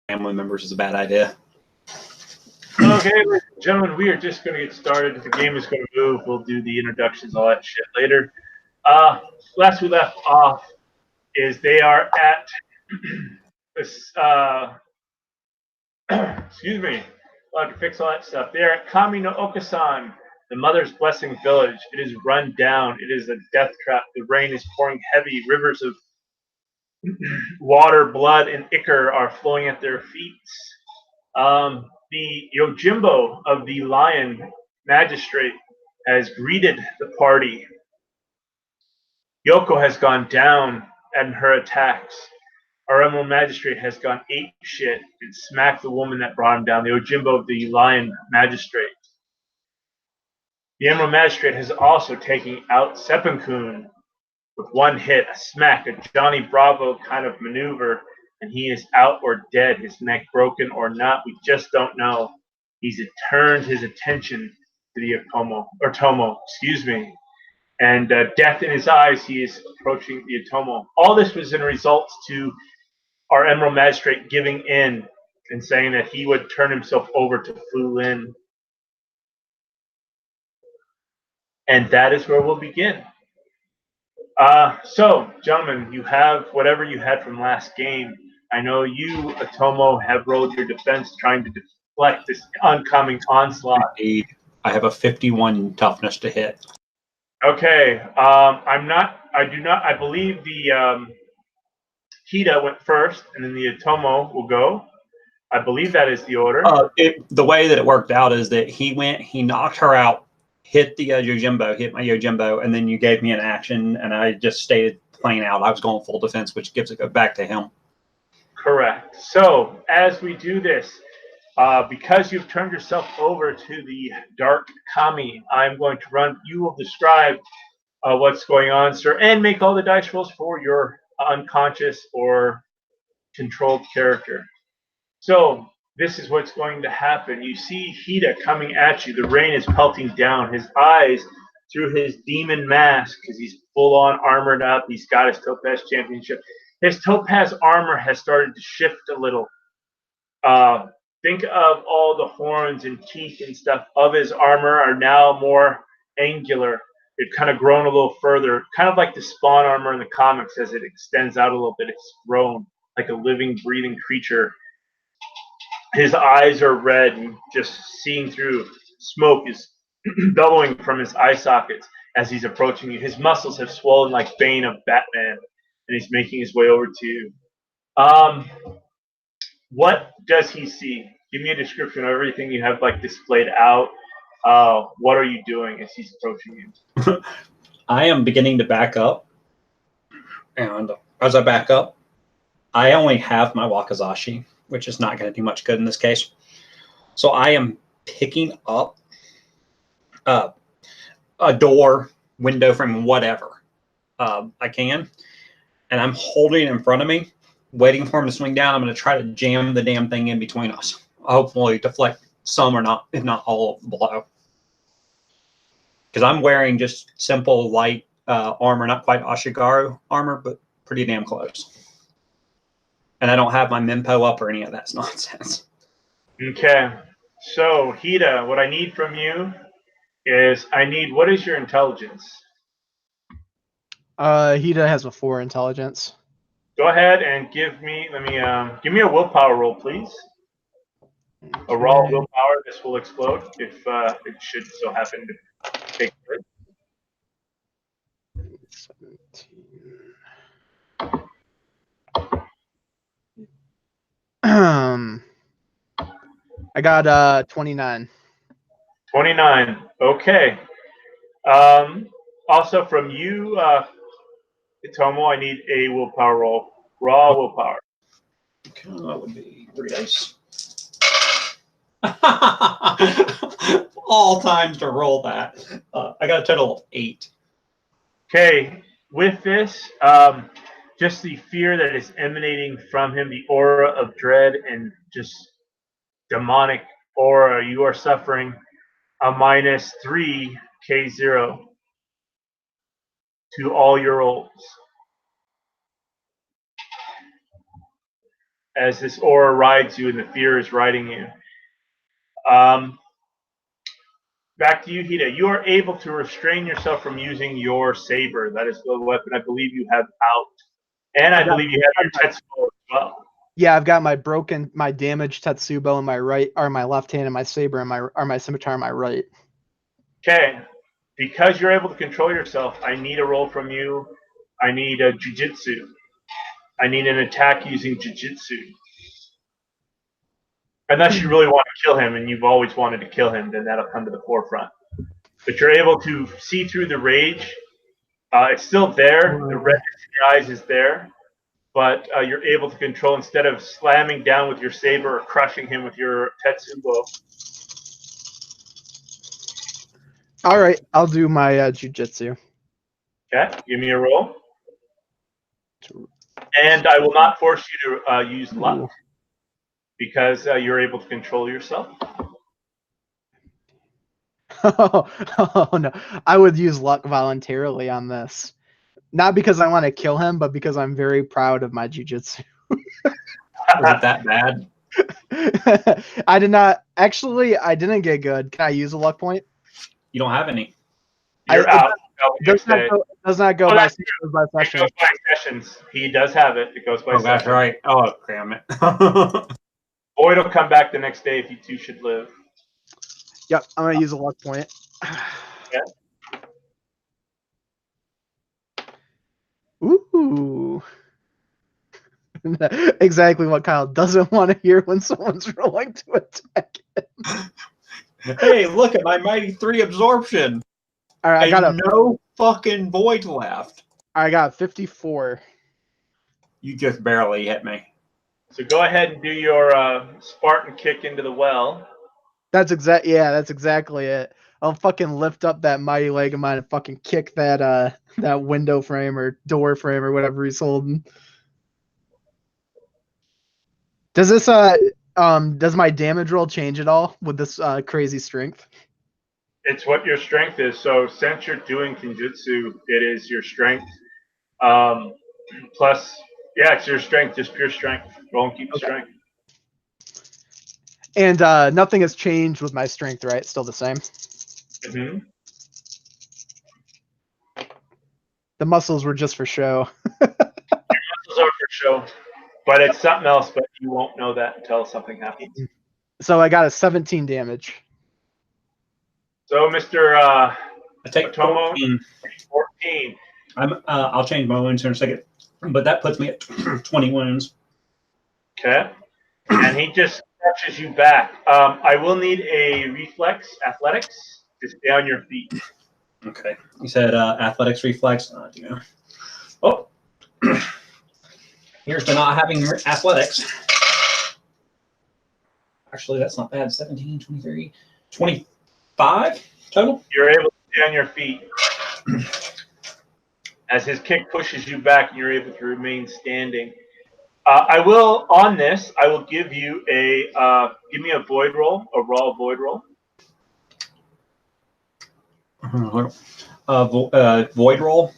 family members is a bad idea. Okay, ladies and gentlemen, we are just going to get started. The game is going to move. We'll do the introductions, all that shit later. Last we left off is they are at this. Excuse me. I'll have to fix all that stuff. They are at Kami no Okasan, the Mother's Blessing village. It is run down. It is a death trap. The rain is pouring heavy. Rivers of water, blood, and ichor are flowing at their feet. The Yojimbo of the Lion Magistrate has greeted the party. Yoko has gone down in her attacks. Our Emerald Magistrate has gone ape shit and smacked the woman that brought him down, the Yojimbo of the Lion Magistrate. The Emerald Magistrate has also taken out Seppuku with one hit, a smack, a Johnny Bravo kind of maneuver, and he is out or dead, his neck broken or not, we just don't know. He's turned his attention to the Tomo, and death in his eyes, he is approaching the Otomo. All this was in result to our Emerald Magistrate giving in and saying that he would turn himself over to Fu Lin. And that is where we'll begin. So, gentlemen, you have whatever you had from last game. I know you, Otomo, have rolled your defense trying to deflect this oncoming onslaught. Indeed. I have a 51 toughness to hit. Okay. I believe the Hida went first, and then the Otomo will go. I believe that is the order. The way that it worked out is that he knocked her out, hit the hit my Yojimbo, and then you gave me an action, and I just stayed playing out. I was going full defense, which gives it back to him. Correct. So as we do this, because you've turned yourself over to the Dark Kami, I'm going to run. You will describe what's going on, sir, and make all the dice rolls for your unconscious or controlled character. So this is what's going to happen. You see Hida coming at you. The rain is pelting down. His eyes, through his demon mask, because he's full-on armored up. He's got his Topaz Championship. His Topaz armor has started to shift a little. Think of all the horns and teeth and stuff of his armor are now more angular. They've kind of grown a little further, kind of like the Spawn armor in the comics as it extends out a little bit. It's grown like a living, breathing creature. His eyes are red and just seeing through. Smoke is billowing from his eye sockets as he's approaching you. His muscles have swollen like Bane of Batman, and he's making his way over to you. What does he see? Give me a description of everything you have displayed out. What are you doing as he's approaching you? I am beginning to back up, and as I back up, I only have my Wakizashi, which is not going to do much good in this case. So I am picking up a door, window frame, whatever I can, and I'm holding it in front of me, waiting for him to swing down. I'm going to try to jam the damn thing in between us. Hopefully deflect some or not, if not all of the blow. Because I'm wearing just simple light armor, not quite Ashigaru armor, but pretty damn close. And I don't have my Minpo up or any of that nonsense. Okay. So, Hida, what I need from you is what is your intelligence? Hida has a 4 intelligence. Go ahead and give me a willpower roll, please. Okay. A raw willpower. This will explode if it should so happen to take place. 17. I got 29. 29. Okay. Also from you, Tomo, I need a willpower roll. Raw willpower. Okay, that would be 3 dice. All times to roll that. I got a total of 8. Okay. With this, just the fear that is emanating from him, the aura of dread and just demonic aura, you are suffering a -3 K0 to all your rolls. as this aura rides you and the fear is riding you. Back to you, Hida. You are able to restrain yourself from using your saber. That is the weapon I believe you have out. And I believe you have your Tetsubo as well. Yeah, I've got my damaged Tetsubo in my right, or my left hand, and my saber and my scimitar in my right. Okay. Because you're able to control yourself, I need a roll from you. I need a jujitsu. I need an attack using jujitsu. Unless you really want to kill him and you've always wanted to kill him, then that'll come to the forefront. But you're able to see through the rage. It's still there. The redness in your eyes is there. But you're able to control, instead of slamming down with your saber or crushing him with your Tetsubo. All right, I'll do my jujitsu. Okay, give me a roll. And I will not force you to use luck because you're able to control yourself. Oh no, I would use luck voluntarily on this. Not because I want to kill him, but because I'm very proud of my jujitsu. Is it that bad? I did not actually. I didn't get good. Can I use a luck point? You don't have any. You're out. Does not go by sessions. It goes by sessions. He does have it. It goes by sessions. That's right. Oh, damn it. Boyd will come back the next day if you two should live. Yep, I'm gonna use a luck point. Yeah. Ooh. Exactly what Kyle doesn't want to hear when someone's rolling to attack him. Hey, look at my mighty 3 absorption. All right, I got no fucking void left. I got 54. You just barely hit me. So go ahead and do your Spartan kick into the well. That's exactly it. I'll fucking lift up that mighty leg of mine and fucking kick that that window frame or door frame or whatever he's holding. Does this does my damage roll change at all with this crazy strength? It's what your strength is. So since you're doing Kenjutsu, it is your strength. Plus, yeah, it's your strength, just pure strength. Roll and keep the strength. And nothing has changed with my strength, right? Still the same. Mm-hmm. The muscles were just for show. Your muscles are for show, but it's something else. But you won't know that until something happens. So I got a 17 damage. So, Mr. I take Otomo, 14. 14. I'll change my wounds here in a second, but that puts me at 20 wounds. Okay. And he just stretches you back. I will need a reflex, athletics, to stay on your feet. Okay. You said athletics reflex. Oh. Here's to not having athletics. Actually, that's not bad. 17, 23, 25 total. You're able to stay on your feet. As his kick pushes you back, you're able to remain standing. I will give you give me a void roll, a raw void roll. Void roll.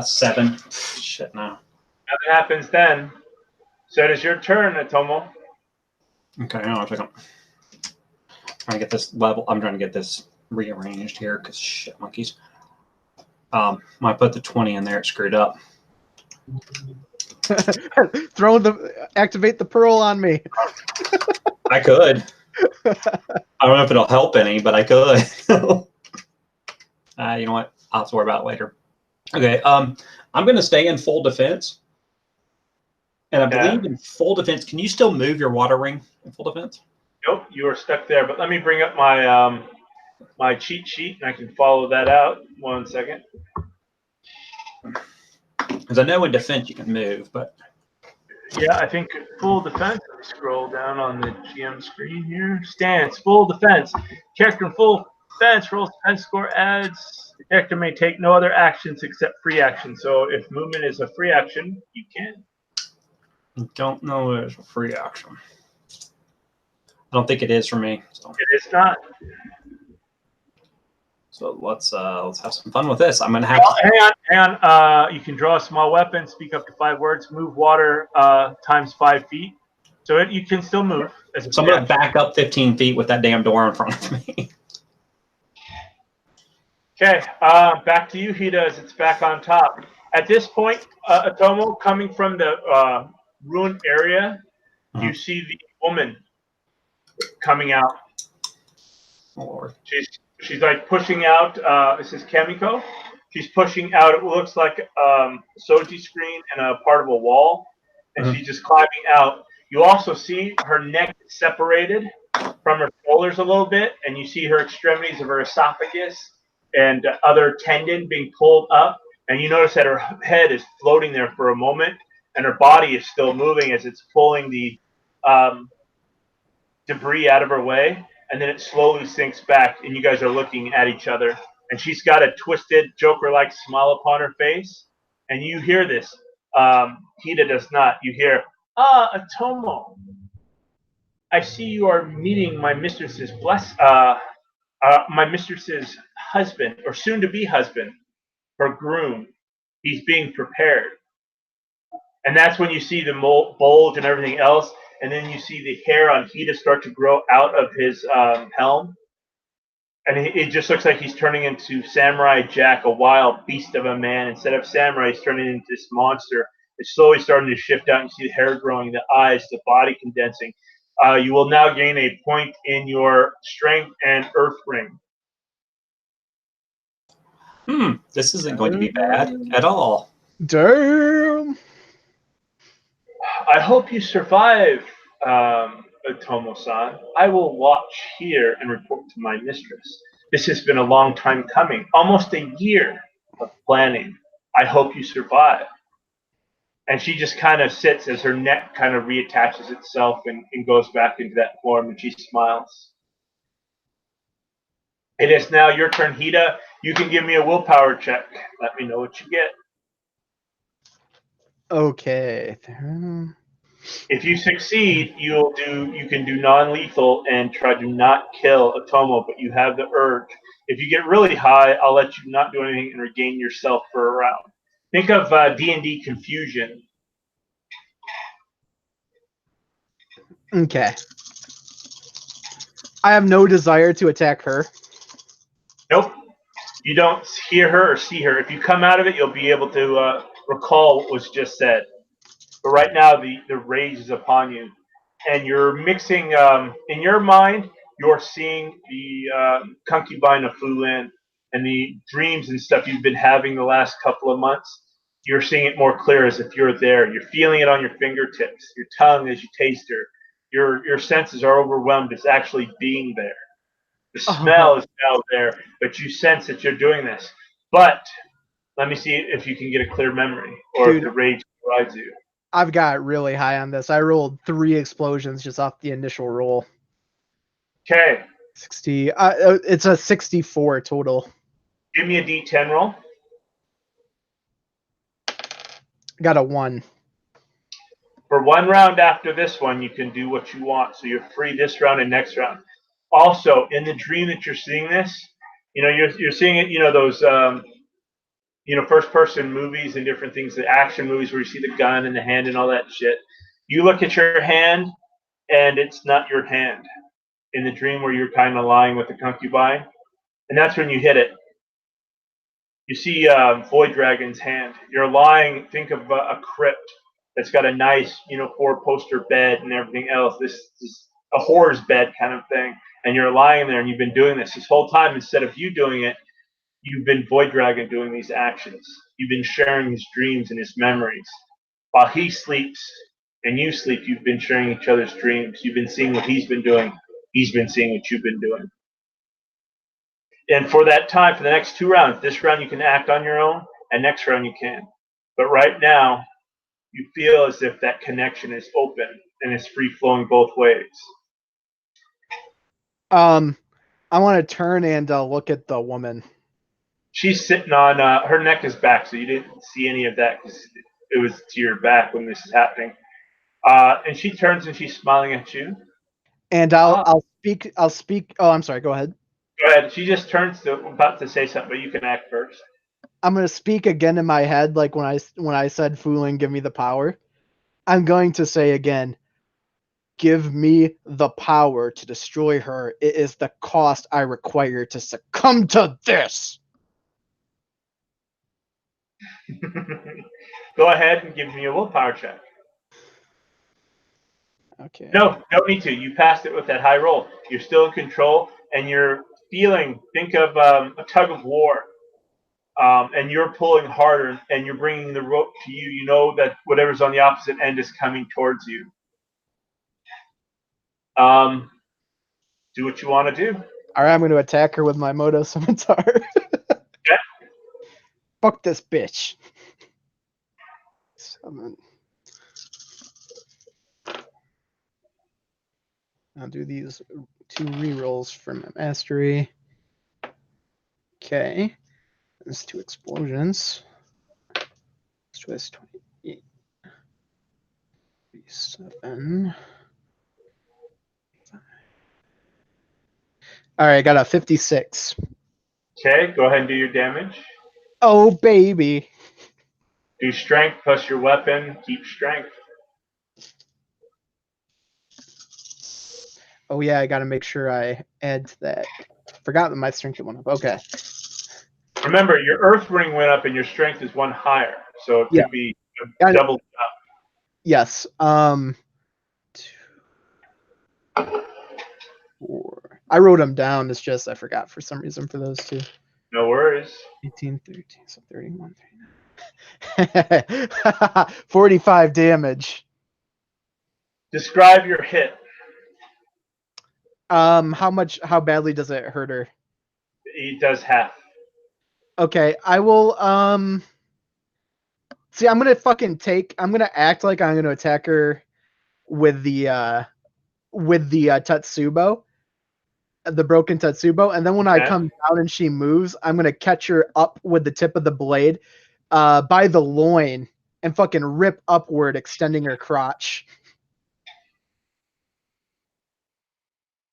7. Shit, no. Nothing happens then. So it is your turn, Atomo. Okay, hang on a second. Trying to get this level. I'm trying to get this rearranged here because shit monkeys. I put the 20 in there. It screwed up. Activate the pearl on me. I could. I don't know if it'll help any, but I could. You know what? I'll have to worry about it later. Okay. I'm going to stay in full defense. And I believe in full defense, can you still move your water ring in full defense? Nope, you are stuck there. But let me bring up my my cheat sheet, and I can follow that out. 1 second. Because I know in defense you can move, but yeah, I think full defense. Let me scroll down on the GM screen here. Stance, full defense. Character in full defense rolls defense score adds. The character may take no other actions except free action. So if movement is a free action, you can. I don't know there's a free action. I don't think it is for me. So. It is not. So let's have some fun with this. I'm gonna have hang on. You can draw a small weapon, speak up to 5 words, move water times 5 feet. So you can still move. So I'm gonna back up 15 feet with that damn door in front of me. Okay, back to you, Hida, as it's back on top. At this point, Atomo, coming from the ruined area, you see the woman coming out. Lord. She's like pushing out. This is Kamiko. She's pushing out. It looks like a Soji screen and a part of a wall, and she's just climbing out. You also see her neck separated from her shoulders a little bit, and you see her extremities of her esophagus and other tendon being pulled up. And you notice that her head is floating there for a moment, and her body is still moving as it's pulling the debris out of her way. And then it slowly sinks back, and you guys are looking at each other. And she's got a twisted, Joker-like smile upon her face. And you hear this. Hida does not. You hear, Atomo. I see you are meeting my mistress's my mistress's husband, or soon-to-be husband, her groom. He's being prepared. And that's when you see the bulge and everything else. And then you see the hair on Hida start to grow out of his helm. And it just looks like he's turning into Samurai Jack, a wild beast of a man. Instead of samurai, he's turning into this monster. It's slowly starting to shift out. You see the hair growing, the eyes, the body condensing. You will now gain a point in your strength and earth ring. This isn't going to be bad at all. Damn. I hope you survive, Otomo-san. I will watch here and report to my mistress. This has been a long time coming, almost a year of planning. I hope you survive. And she just kind of sits as her neck kind of reattaches itself and goes back into that form, and she smiles. It is now your turn, Hida. You can give me a willpower check. Let me know what you get. Okay. If you succeed, you can do non-lethal and try to not kill Atomo, but you have the urge. If you get really high, I'll let you not do anything and regain yourself for a round. Think of D&D Confusion. Okay. I have no desire to attack her. Nope. You don't hear her or see her. If you come out of it, you'll be able to recall what was just said. But right now, the rage is upon you. And you're mixing, in your mind, you're seeing the concubine of Fulin and the dreams and stuff you've been having the last couple of months. You're seeing it more clear as if you're there. You're feeling it on your fingertips, your tongue as you taste her. Your senses are overwhelmed. It's actually being there. The smell is now there, but you sense that you're doing this. But let me see if you can get a clear memory, or if the rage rides you. I've got really high on this. I rolled 3 explosions just off the initial roll. Okay. 60. It's a 64 total. Give me a D10 roll. Got a 1. For one round after this one, you can do what you want. So you're free this round and next round. Also, in the dream that you're seeing this, you're seeing it. Those first-person movies and different things, the action movies where you see the gun and the hand and all that shit. You look at your hand, and it's not your hand. In the dream where you're kind of lying with the concubine, and that's when you hit it. You see Void Dragon's hand. You're lying. Think of a crypt that's got a nice, 4-poster bed and everything else. This is a horror's bed kind of thing, and you're lying there, and you've been doing this whole time. Instead of you doing it, you've been Void Dragon doing these actions. You've been sharing his dreams and his memories. While he sleeps and you sleep, you've been sharing each other's dreams. You've been seeing what he's been doing. He's been seeing what you've been doing. And for that time, for the next 2 rounds, this round you can act on your own, and next round you can. But right now, you feel as if that connection is open and it's free-flowing both ways. I want to turn and look at the woman. She's sitting on, her neck is back, so you didn't see any of that because it was to your back when this is happening. And she turns and she's smiling at you. And I'll speak. Oh, I'm sorry. Go ahead. Go ahead. She just turns to about to say something, but you can act first. I'm gonna speak again in my head, like when I said "Fooling, give me the power." I'm going to say again, "Give me the power to destroy her. It is the cost I require to succumb to this." Go ahead and give me a willpower check. Okay. No, don't need to. You passed it with that high roll. You're still in control, and you're feeling. Think of a tug of war, and you're pulling harder, and you're bringing the rope to you. You know that whatever's on the opposite end is coming towards you. Do what you want to do. All right, I'm going to attack her with my Moto Scimitar. Okay. Fuck this bitch. Summon. I'll do these 2 rerolls for my mastery. Okay. There's 2 explosions. Twist 28. 7. All right, I got a 56. Okay, go ahead and do your damage. Oh, baby. Do strength plus your weapon. Keep strength. Oh, yeah, I got to make sure I add to that. Forgot that my strength went up. Okay. Remember, your earth ring went up and your strength is 1 higher, so it Yeah. could be Got it. doubled up. Yes. 2, 4. I wrote them down. It's just I forgot for some reason for those 2. No worries. 18, 13, so 31, 39. 45 damage. Describe your hit. How badly does it hurt her? He does half. Okay, I will see, I'm gonna act like I'm gonna attack her with the Tatsubo, the broken Tatsubo, and then when I Okay. come down and she moves, I'm gonna catch her up with the tip of the blade by the loin and fucking rip upward, extending her crotch.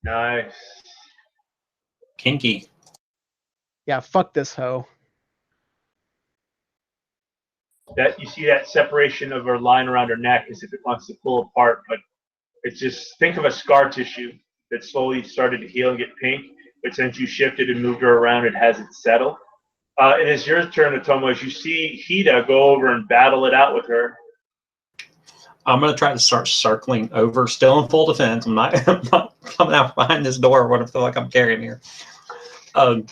Nice. Kinky. Yeah, fuck this hoe. That you see that separation of her line around her neck as if it wants to pull apart, but it's just think of a scar tissue that slowly started to heal and get pink, but since you shifted and moved her around, it hasn't settled. It is your turn, Otomo, as you see Hida go over and battle it out with her. I'm going to try to start circling over, still in full defense. I'm not coming out behind this door, what I feel like I'm carrying here. I'm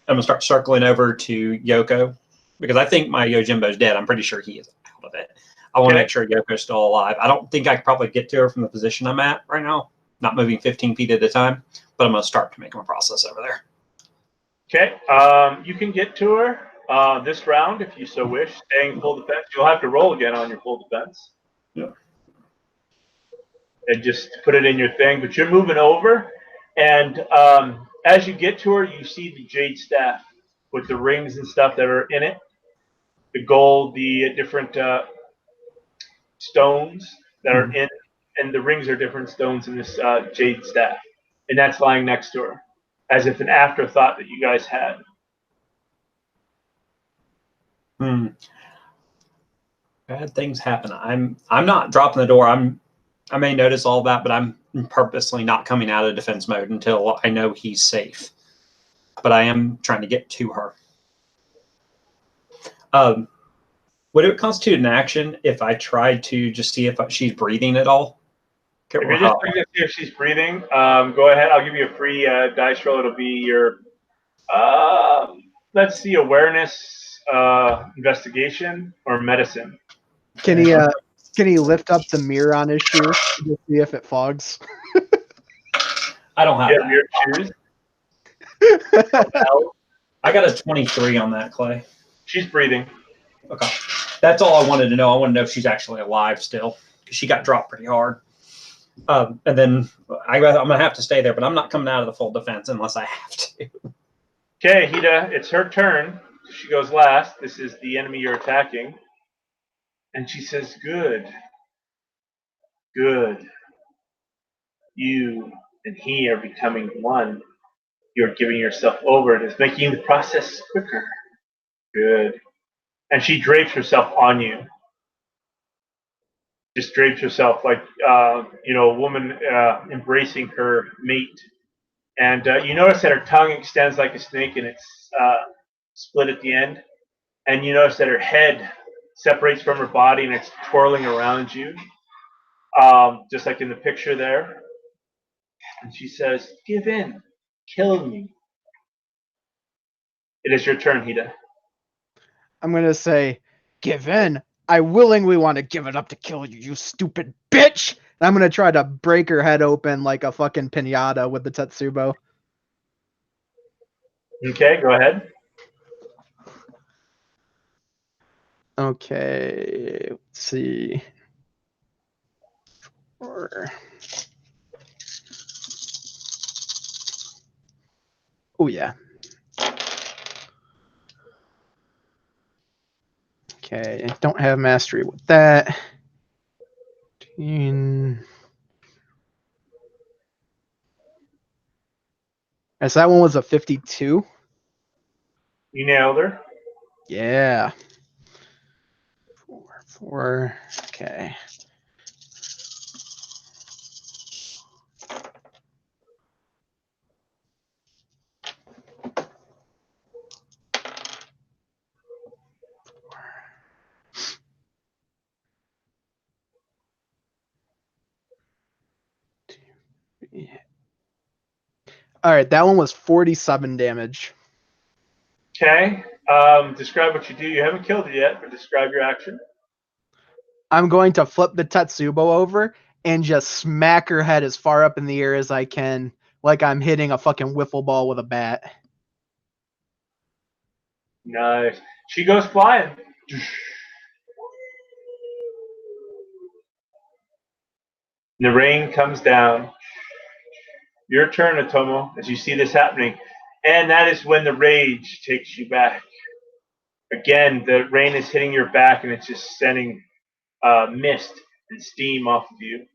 going to start circling over to Yoko, because I think my Yojimbo's dead. I'm pretty sure he is out of it. I want to make sure Yoko's still alive. I don't think I could probably get to her from the position I'm at right now, not moving 15 feet at a time, but I'm going to start to make my process over there. Okay, you can get to her this round if you so wish, staying full defense. You'll have to roll again on your full defense. Yeah. And just put it in your thing, but you're moving over, and as you get to her, you see the jade staff with the rings and stuff that are in it, the gold, the different stones that are in, and the rings are different stones in this jade staff, and that's lying next to her, as if an afterthought that you guys had. Bad things happen. I'm not dropping the door. I may notice all that, but I'm purposely not coming out of defense mode until I know he's safe. But I am trying to get to her. Would it constitute an action if I tried to just see if she's breathing at all? If you're just looking to see if she's breathing, go ahead. I'll give you a free dice roll. It'll be your, let's see, awareness, investigation, or medicine. Can he lift up the mirror on his shoe to see if it fogs? I don't have Your shoes. I got a 23 on that, Clay. She's breathing. Okay. That's all I wanted to know. I want to know if she's actually alive still, because she got dropped pretty hard. And then I'm going to have to stay there, but I'm not coming out of the full defense unless I have to. Okay, Hida, it's her turn. She goes last. This is the enemy you're attacking. And she says, good. Good. You and he are becoming one. You're giving yourself over. It is making the process quicker. Good. And she drapes herself on you. Just drapes herself like, a woman embracing her mate. And you notice that her tongue extends like a snake and it's split at the end. And you notice that her head separates from her body and it's twirling around you, just like in the picture there. And she says, "Give in. Kill me." It is your turn, Hida. I'm gonna say, give in. I willingly want to give it up to kill you, you stupid bitch. And I'm gonna try to break her head open like a fucking pinata with the Tetsubo. Okay, go ahead. Okay, let's see. Oh yeah. Okay, don't have mastery with that. 15. So that one was a 52. You nailed her. Yeah. 4. Okay. All right, that one was 47 damage. Okay. Describe what you do. You haven't killed it yet, but describe your action. I'm going to flip the Tetsubo over and just smack her head as far up in the air as I can, like I'm hitting a fucking wiffle ball with a bat. Nice. She goes flying. The rain comes down. Your turn, Otomo, as you see this happening. And that is when the rage takes you back. Again, the rain is hitting your back and it's just sending mist and steam off of you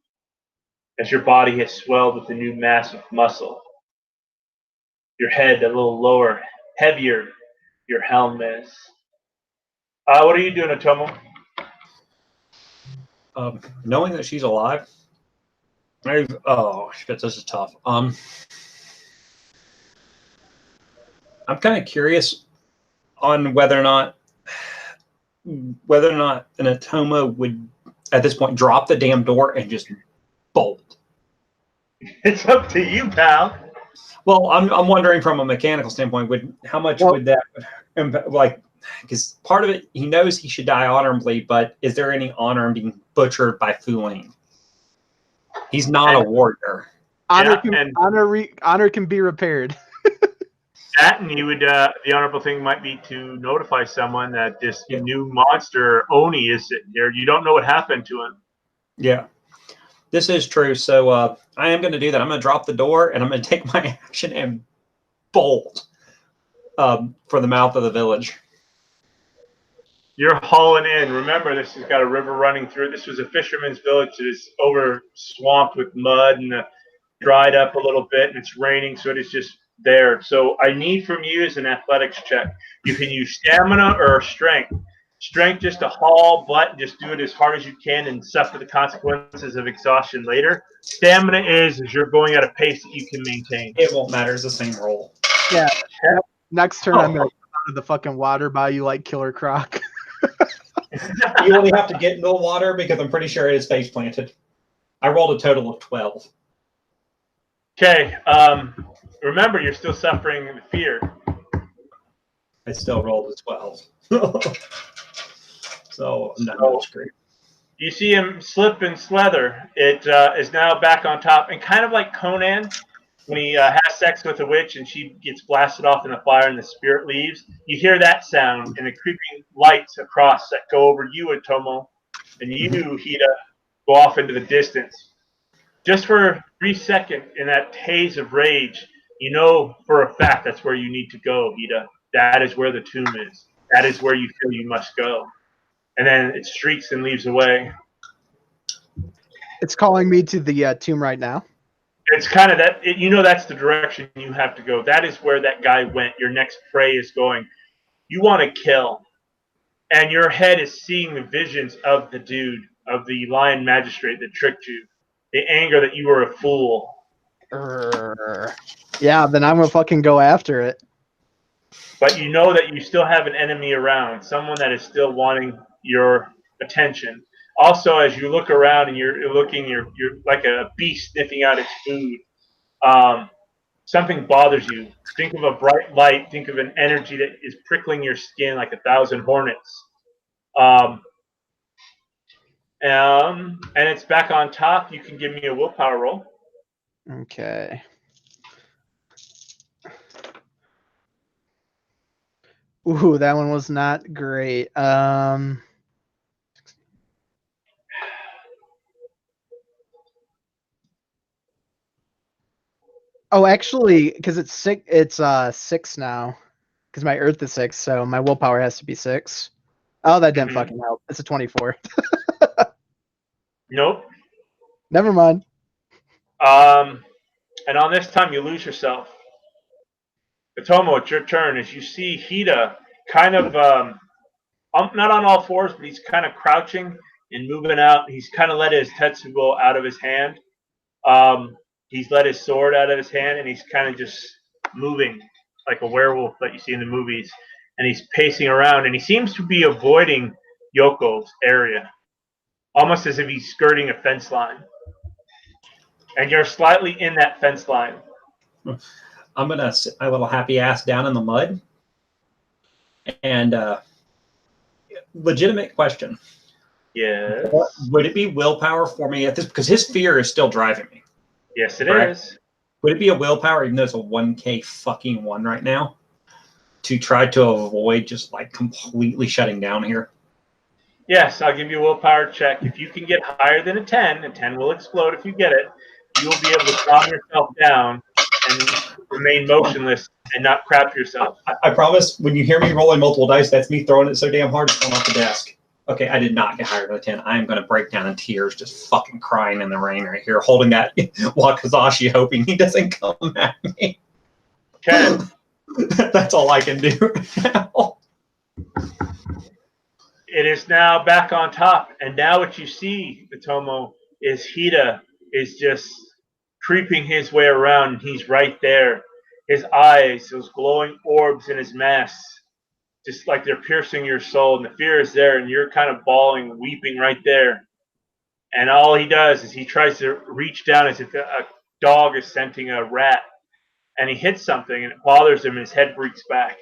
as your body has swelled with a new mass of muscle. Your head a little lower, heavier, your helm is. What are you doing, Otomo? Knowing that she's alive, oh shit, this is tough. I'm kind of curious on whether or not an Otomo would at this point drop the damn door and just bolt. It's up to you, pal. Well, I'm wondering from a mechanical standpoint, how much would that like? Because part of it, he knows he should die honorably, but is there any honor in being butchered by fooling? He's not a warrior. Honor can be repaired. That, and you would the honorable thing might be to notify someone that this new monster Oni is sitting here. You don't know what happened to him. Yeah, this is true. So I am going to do that. I'm going to drop the door and I'm going to take my action and bolt for the mouth of the village. You're hauling in. Remember, this has got a river running through it. This was a fisherman's village that is over swamped with mud and dried up a little bit, and it's raining, so it is just there. So I need from you is an athletics check. You can use stamina or strength. Strength just to haul butt and just do it as hard as you can and suffer the consequences of exhaustion later. Stamina is you're going at a pace that you can maintain. It won't matter. It's the same roll. Yeah. Next turn, I'm going to come out of the fucking water by you like Killer Croc. You only have to get into the water because I'm pretty sure it is face planted. I rolled a total of 12. Okay. Remember, you're still suffering the fear. I still rolled a 12. So not much great. You see him slip and slather. It is now back on top, and kind of like Conan when he has sex with a witch and she gets blasted off in the fire and the spirit leaves. You hear that sound and the creeping lights across that go over you, Otomo, and you, Hida, go off into the distance. Just for a brief second in that haze of rage, you know for a fact that's where you need to go, Hida. That is where the tomb is. That is where you feel you must go. And then it shrieks and leaves away. It's calling me to the tomb right now. It's kind of that, you know, that's the direction you have to go. That is where that guy went. Your next prey is going. You want to kill. And your head is seeing the visions of the dude, of the lion magistrate that tricked you. The anger that you were a fool. Yeah, then I'm gonna fucking go after it. But you know that you still have an enemy around, someone that is still wanting your attention. Also, as you look around and you're looking, you're like a beast sniffing out its food. Something bothers you. Think of a bright light. Think of an energy that is prickling your skin like 1,000 hornets. And it's back on top. You can give me a willpower roll. Okay. Ooh, that one was not great. Oh, actually, because it's 6, it's 6 now. Because my Earth is 6, so my willpower has to be 6. Oh, that didn't fucking help. It's a 24. Nope. Never mind. And on this time, you lose yourself. Otomo, it's your turn. As you see Hida kind of not on all fours, but he's kind of crouching and moving out. He's kind of let his Tetsubo out of his hand. He's let his sword out of his hand, and he's kind of just moving like a werewolf that you see in the movies. And he's pacing around, and he seems to be avoiding Yoko's area, almost as if he's skirting a fence line. And you're slightly in that fence line. I'm gonna sit my little happy ass down in the mud. And legitimate question. Yes. Would it be willpower for me at this? Because his fear is still driving me. Yes, it Correct? is. Would it be a willpower, even though it's a 1K fucking 1 right now, to try to avoid just like completely shutting down here? Yes, I'll give you a willpower check. If you can get higher than a 10 will explode if you get it, you will be able to calm yourself down and remain motionless and not crap yourself. I promise when you hear me rolling multiple dice, that's me throwing it so damn hard it's falling off the desk. Okay, I did not get higher than a 10. I am going to break down in tears, just fucking crying in the rain right here, holding that Wakazashi, hoping he doesn't come at me. 10. That's all I can do now. It is now back on top, and now what you see, Otomo, is Hida is just creeping his way around, and he's right there. His eyes, those glowing orbs in his mask, just like they're piercing your soul, and the fear is there, and you're kind of bawling, weeping right there. And all he does is he tries to reach down as if a dog is scenting a rat, and he hits something, and it bothers him, and his head freaks back.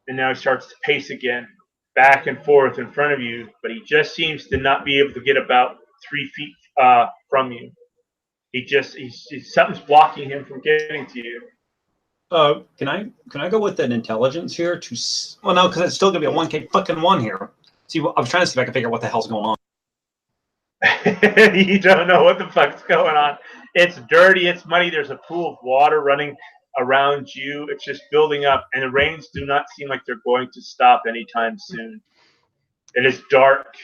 And now he starts to pace again, back and forth in front of you, but he just seems to not be able to get about 3 feet from you. Something's blocking him from getting to you. Can I go with an intelligence here to? Well, no, because it's still gonna be a 1K fucking 1 here. See, I was trying to see if I could figure out what the hell's going on. You don't know what the fuck's going on. It's dirty. It's muddy. There's a pool of water running around you. It's just building up, and the rains do not seem like they're going to stop anytime soon. It is dark.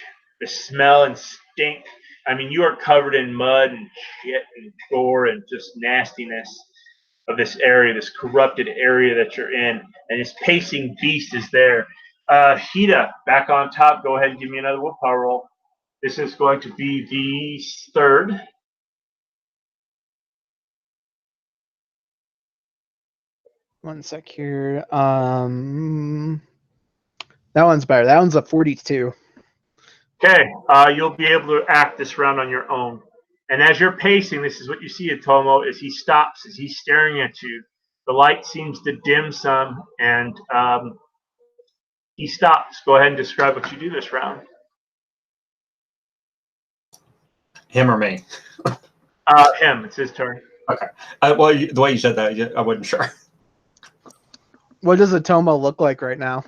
The smell and stink. I mean, you are covered in mud and shit and gore and just nastiness of this area, this corrupted area that you're in, and this pacing beast is there. Hida, back on top. Go ahead and give me another willpower roll. This is going to be the third. One sec here. That one's better. That one's a 42. Okay, you'll be able to act this round on your own. And as you're pacing, this is what you see, Otomo, is he stops, as he's staring at you. The light seems to dim some, and he stops. Go ahead and describe what you do this round. Him or me? Him. It's his turn. Okay. Well, the way you said that, I wasn't sure. What does Otomo look like right now?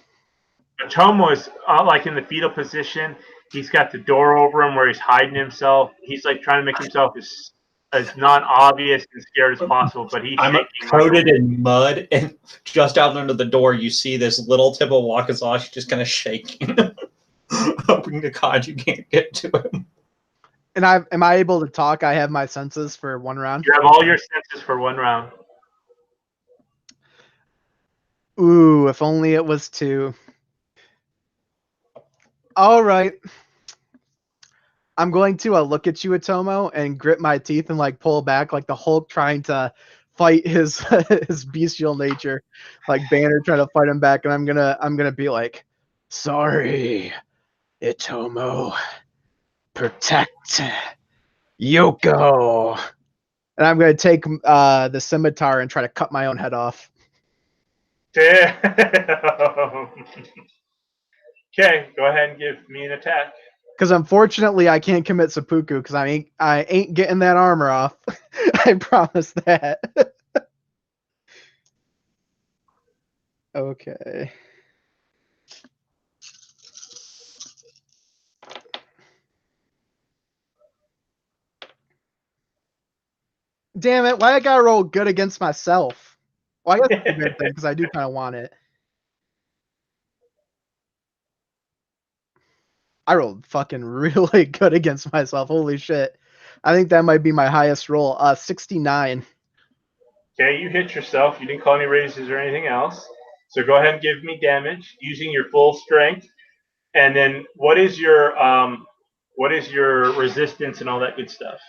Otomo is like in the fetal position. He's got the door over him where he's hiding himself. He's like trying to make himself as non-obvious and scared as possible, but he's I'm shaking. coated in mud, and just out under the door, you see this little tip of Wakazashi just kind of shaking, hoping to God you can't get to him. And am I able to talk? I have my senses for 1 round. You have all your senses for 1 round. Ooh, if only it was 2. All right. I'm going to look at you, Atomo, and grit my teeth and like pull back like the Hulk trying to fight his his bestial nature, like Banner trying to fight him back, and I'm gonna be like, sorry, Itomo, protect Yoko. And I'm gonna take the scimitar and try to cut my own head off. Damn. Okay, go ahead and give me an attack. Because unfortunately, I can't commit seppuku because I ain't getting that armor off. I promise that. Okay. Damn it! Why I gotta roll good against myself? Well, I guess it's a good thing because I do kind of want it. I rolled fucking really good against myself. Holy shit! I think that might be my highest roll. 69. Okay, you hit yourself. You didn't call any raises or anything else. So go ahead and give me damage using your full strength. And then what is your resistance and all that good stuff?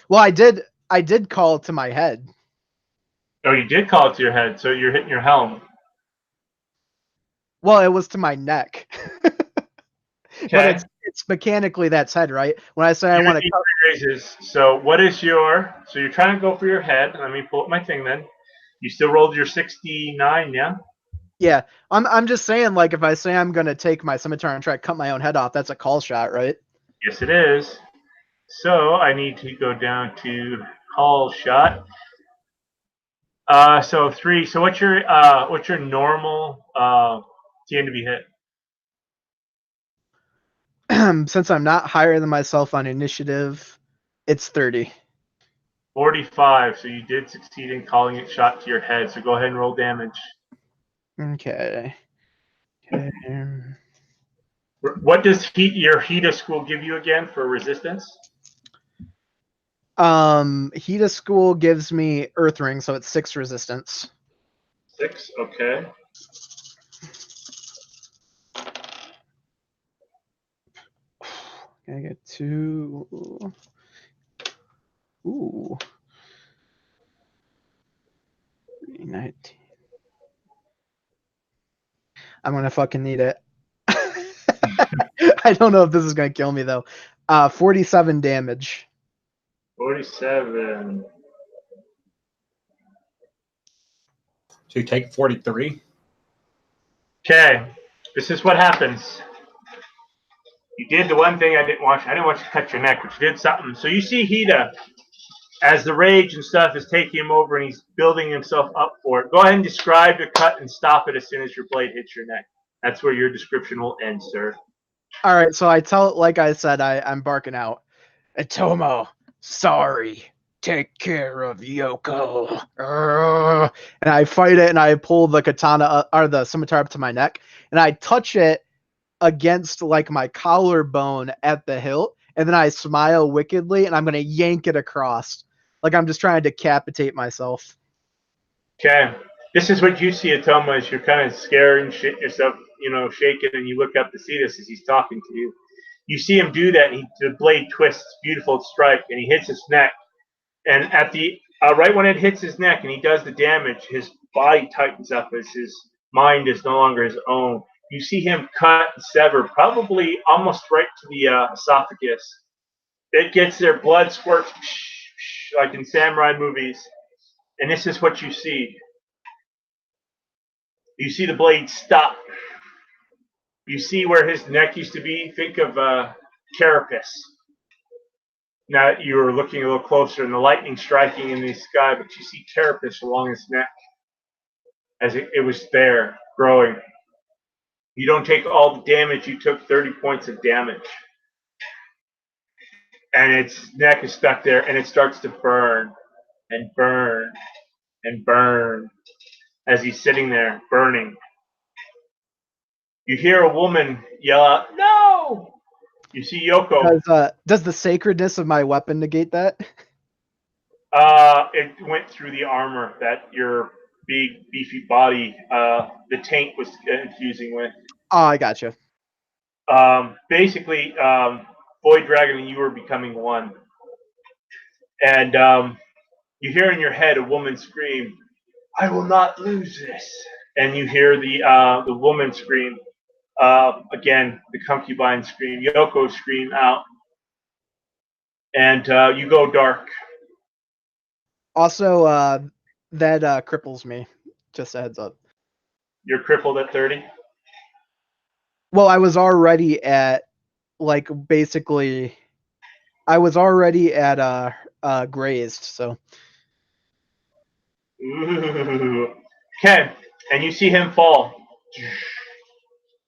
Well, I did call it to my head. Oh, you did call it to your head, so you're hitting your helm. Well, it was to my neck. Okay. But it's mechanically that's head, right? When I say I want to cut raises. So what is your? So you're trying to go for your head. Let me pull up my thing then. You still rolled your 69, yeah? Yeah, I'm just saying, like, if I say I'm gonna take my scimitar and try to cut my own head off, that's a call shot, right? Yes, it is. So I need to go down to call shot. So 3. So what's your normal TN to be hit? Since I'm not higher than myself on initiative, it's 30. 45. So you did succeed in calling it shot to your head. So go ahead and roll damage. Okay. What does your Hita school give you again for resistance? Hita School gives me Earth Ring, so it's 6 resistance. 6, okay. I get 2. Ooh. 19. I'm gonna fucking need it. I don't know if this is gonna kill me though. 47 damage. 47. So you take 43. Okay, this is what happens. You did the one thing I didn't want you. I didn't want you to cut your neck, but you did something. So you see Hita, as the rage and stuff is taking him over and he's building himself up for it. Go ahead and describe the cut and stop it as soon as your blade hits your neck. That's where your description will end, sir. All right, so I tell, like I said, I'm barking out. Atomo, sorry. Take care of Yoko. And I fight it, and I pull the katana or the scimitar up to my neck, and I touch it against like my collarbone at the hilt, and then I smile wickedly, and I'm gonna yank it across, like I'm just trying to decapitate myself. Okay, this is what you see, Atoma, as you're kind of scared and shit yourself, shaking, and you look up to see this as he's talking to you. You see him do that, and the blade twists, beautiful strike, and he hits his neck. And at the right when it hits his neck and he does the damage, his body tightens up as his mind is no longer his own. You see him cut and sever, probably almost right to the esophagus. It gets there, blood squirts like in samurai movies. And this is what you see. You see the blade stop. You see where his neck used to be. Think of carapace. Now that you're looking a little closer and the lightning striking in the sky, but you see carapace along his neck as it was there, growing. You don't take all the damage, you took 30 points of damage. And its neck is stuck there, and it starts to burn and burn and burn as he's sitting there, burning. You hear a woman yell out, "No!" You see Yoko. Does the sacredness of my weapon negate that? It went through the armor that your big, beefy body, the tank was infusing with. Oh, I gotcha. Basically, Void Dragon and you are becoming one. And you hear in your head a woman scream, "I will not lose this." And you hear the woman scream, again, the concubine scream, Yoko scream out. And you go dark. Also, that cripples me. Just a heads up. You're crippled at 30? Well, I was already at, like, basically, I was already at grazed, so. Ooh. Okay, and you see him fall.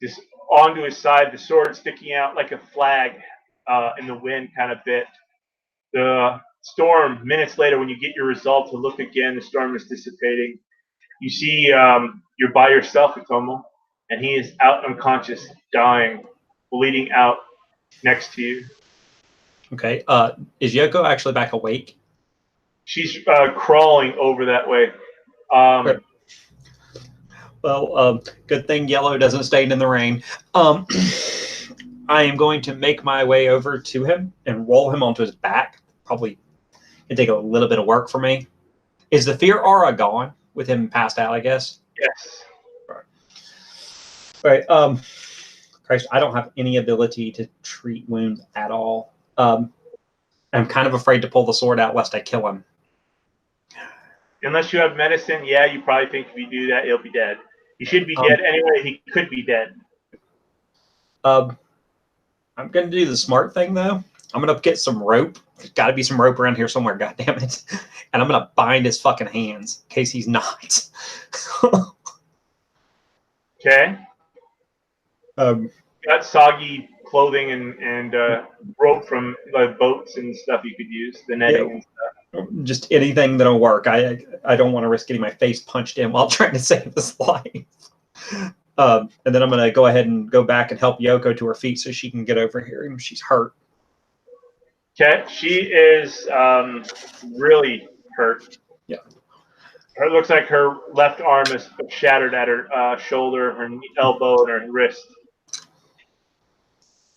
Just onto his side, the sword sticking out like a flag in the wind kind of bit. The storm, minutes later, when you get your result to look again, the storm is dissipating. You see you're by yourself, Itomo, and he is out unconscious, dying, bleeding out next to you. Okay. Is Yoko actually back awake? She's crawling over that way. Well, good thing yellow doesn't stain in the rain. I am going to make my way over to him and roll him onto his back. Probably can take a little bit of work for me. Is the fear aura gone with him passed out, I guess? Yes. All right. Christ, I don't have any ability to treat wounds at all. I'm kind of afraid to pull the sword out lest I kill him. Unless you have medicine, yeah, you probably think if you do that, he'll be dead. He should be dead anyway. He could be dead. I'm going to do the smart thing, though. I'm going to get some rope. There's got to be some rope around here somewhere, goddammit. And I'm going to bind his fucking hands in case he's not. Okay. Um, Got soggy clothing and rope from boats and stuff you could use, the netting and stuff. Just anything that'll work. I don't want to risk getting my face punched in while trying to save his life. And then I'm going to go ahead and go back and help Yoko to her feet so she can get over here. And she's hurt. Okay, she is really hurt. Yeah. It looks like her left arm is shattered at her shoulder, her elbow, and her wrist.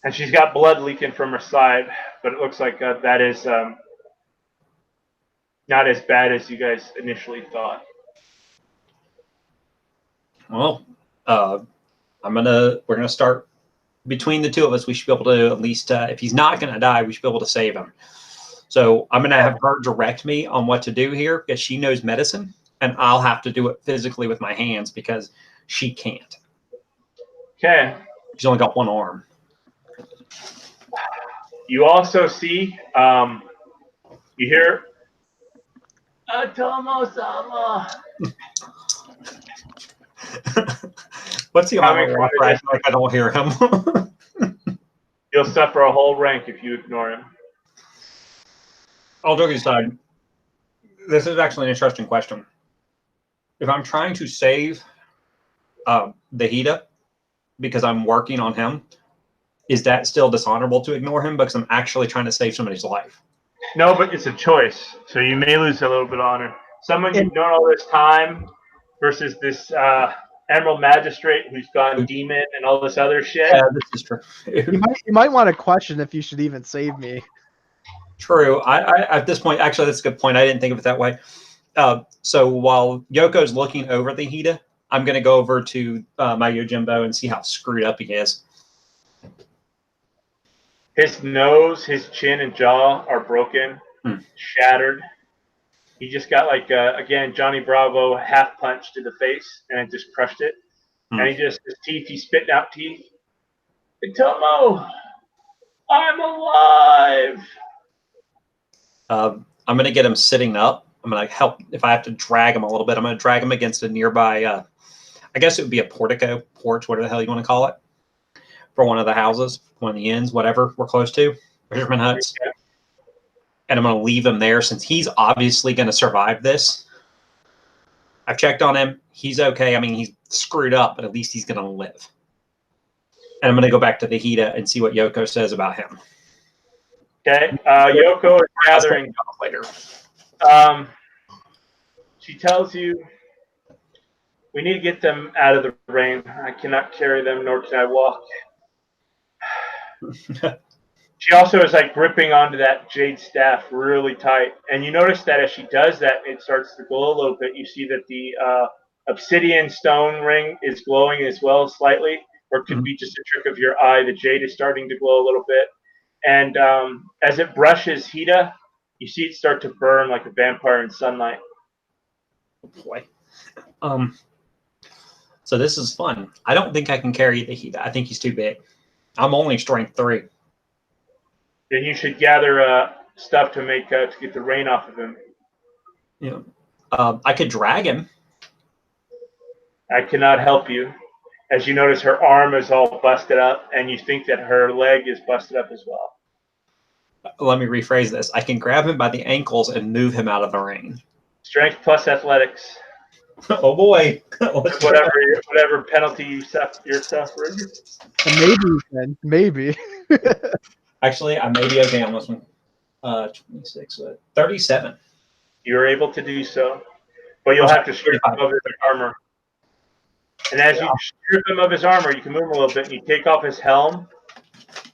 And she's got blood leaking from her side, but it looks like that is not as bad as you guys initially thought. Well, we're gonna start between the two of us. We should be able to at least, if he's not gonna die, we should be able to save him. So I'm gonna have her direct me on what to do here because she knows medicine, and I'll have to do it physically with my hands because she can't. Okay. She's only got one arm. You also see, you hear, Atomo-sama. What's the arm? I don't hear him. You'll suffer a whole rank if you ignore him. All joking aside, this is actually an interesting question. If I'm trying to save the Hida because I'm working on him, is that still dishonorable to ignore him because I'm actually trying to save somebody's life? No, but it's a choice, so you may lose a little bit of honor. Someone you've known all this time versus this Emerald Magistrate who's gone demon and all this other shit. Yeah, this is true. You might want to question if you should even save me. True. I at this point, actually, that's a good point. I didn't think of it that way. So while Yoko's looking over the Hida, I'm going to go over to my Yojimbo and see how screwed up he is. His nose, his chin, and jaw are broken, shattered. He just got again, Johnny Bravo half punch to the face, and it just crushed it. And his teeth, he's spitting out teeth. Itomo, I'm alive. I'm going to get him sitting up. I'm going to help. If I have to drag him a little bit, I'm going to drag him against a nearby, I guess it would be a portico, porch, whatever the hell you want to call it, for one of the houses, one of the inns, whatever we're close to, fisherman huts. Yeah. And I'm going to leave him there since he's obviously going to survive this. I've checked on him. He's okay. I mean, he's screwed up, but at least he's going to live. And I'm going to go back to the Hida and see what Yoko says about him. Okay. Yoko is gathering. Later. She tells you, we need to get them out of the rain. I cannot carry them, nor can I walk. She also is like gripping onto that jade staff really tight. And you notice that as she does that, it starts to glow a little bit. You see that the obsidian stone ring is glowing as well slightly, or it could be just a trick of your eye. The jade is starting to glow a little bit. And as it brushes Hida, you see it start to burn like a vampire in sunlight. Oh boy. So this is fun. I don't think I can carry the Hida. I think he's too big. I'm only strength 3. Then you should gather stuff to make to get the rain off of him. Yeah. I could drag him. I cannot help you. As you notice, her arm is all busted up, and you think that her leg is busted up as well. Let me rephrase this. I can grab him by the ankles and move him out of the rain. Strength plus athletics. Oh boy. whatever penalty you're suffering. Maybe then. Maybe. Actually, I may be okay on this one. 26, 37. You're able to do so, but you'll have to strip him of his armor. And as you strip him of his armor, you can move him a little bit, and you take off his helm.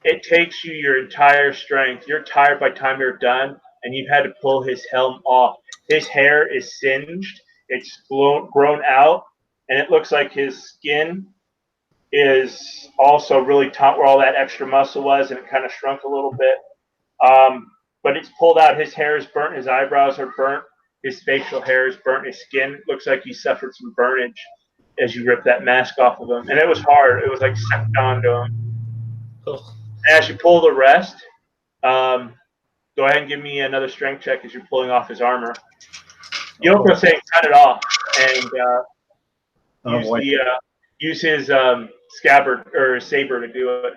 It takes you your entire strength. You're tired by the time you're done, and you've had to pull his helm off. His hair is singed. It's grown out, and it looks like his skin is also really taut where all that extra muscle was, and it kind of shrunk a little bit. But it's pulled out. His hair is burnt. His eyebrows are burnt. His facial hair is burnt. His skin looks like he suffered some burnage as you rip that mask off of him. And it was hard. It was like sucked onto him. Ugh. As you pull the rest, go ahead and give me another strength check as you're pulling off his armor. Yoko's saying cut it off and use his scabbard or saber to do it.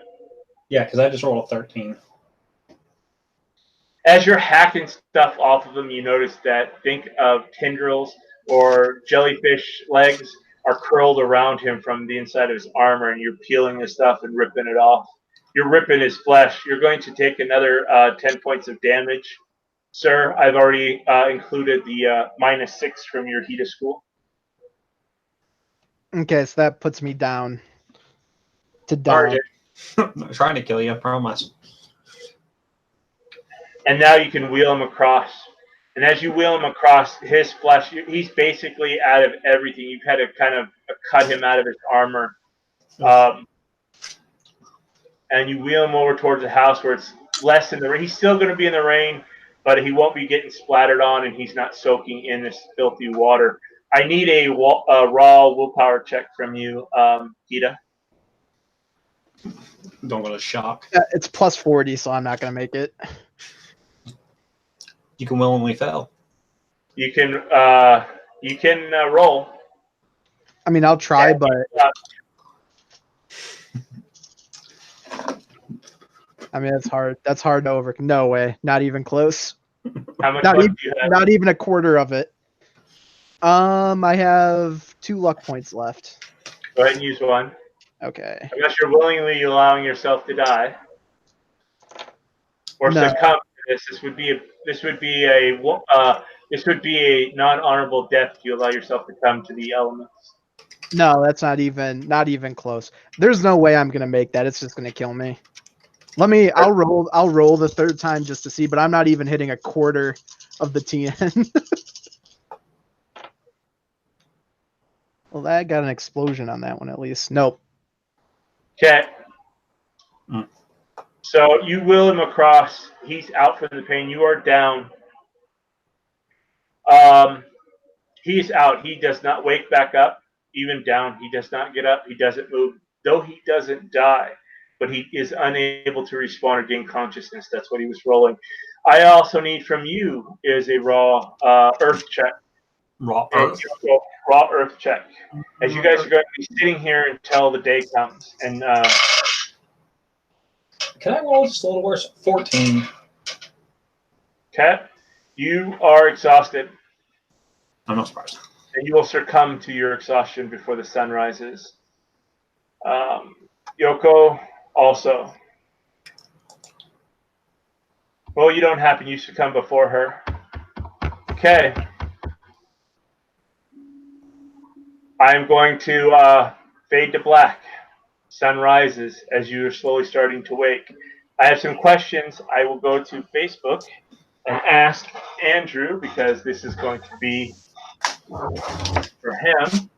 Yeah, because I just rolled a 13. As you're hacking stuff off of him, you notice that think of tendrils or jellyfish legs are curled around him from the inside of his armor, and you're peeling this stuff and ripping it off. You're ripping his flesh. You're going to take another 10 points of damage. Sir, I've already included the -6 from your Hida school. Okay, so that puts me down to down. Target. I'm trying to kill you, I promise. And now you can wheel him across. And as you wheel him across, his flesh, he's basically out of everything. You've had to kind of cut him out of his armor. And you wheel him over towards the house where it's less in the rain. He's still going to be in the rain, but he won't be getting splattered on, and he's not soaking in this filthy water. I need a raw willpower check from you, Hida. Don't want to shock. It's plus 40, so I'm not going to make it. You can willingly fail. You can roll. I mean, I'll try, but I mean, it's hard. That's hard to overcome. No way. Not even close. How much luck do you have? Not even a quarter of it. I have 2 luck points left. Go ahead and use one. Okay. Unless you're willingly allowing yourself to die or No. succumb to this, this would be a non-honorable death if you allow yourself to come to the elements. No, that's not even close. There's no way I'm gonna make that. It's just gonna kill me. I'll roll the third time just to see, but I'm not even hitting a quarter of the TN. Well, that got an explosion on that one at least. Nope. Okay. So you wheel him across. He's out from the pain. You are down. He's out. He does not wake back up. Even down, he does not get up. He doesn't move. Though he doesn't die, but he is unable to respawn or gain consciousness. That's what he was rolling. I also need from you is a raw earth check. Raw earth? Raw earth check. As you guys are going to be sitting here until the day comes. And can I roll just a little worse? 14. Okay. You are exhausted. I'm not surprised. And you will succumb to your exhaustion before the sun rises. Yoko also. Well, you don't happen. You succumb before her. Okay. I'm going to fade to black. Sun rises as you are slowly starting to wake. I have some questions. I will go to Facebook and ask Andrew, because this is going to be for him.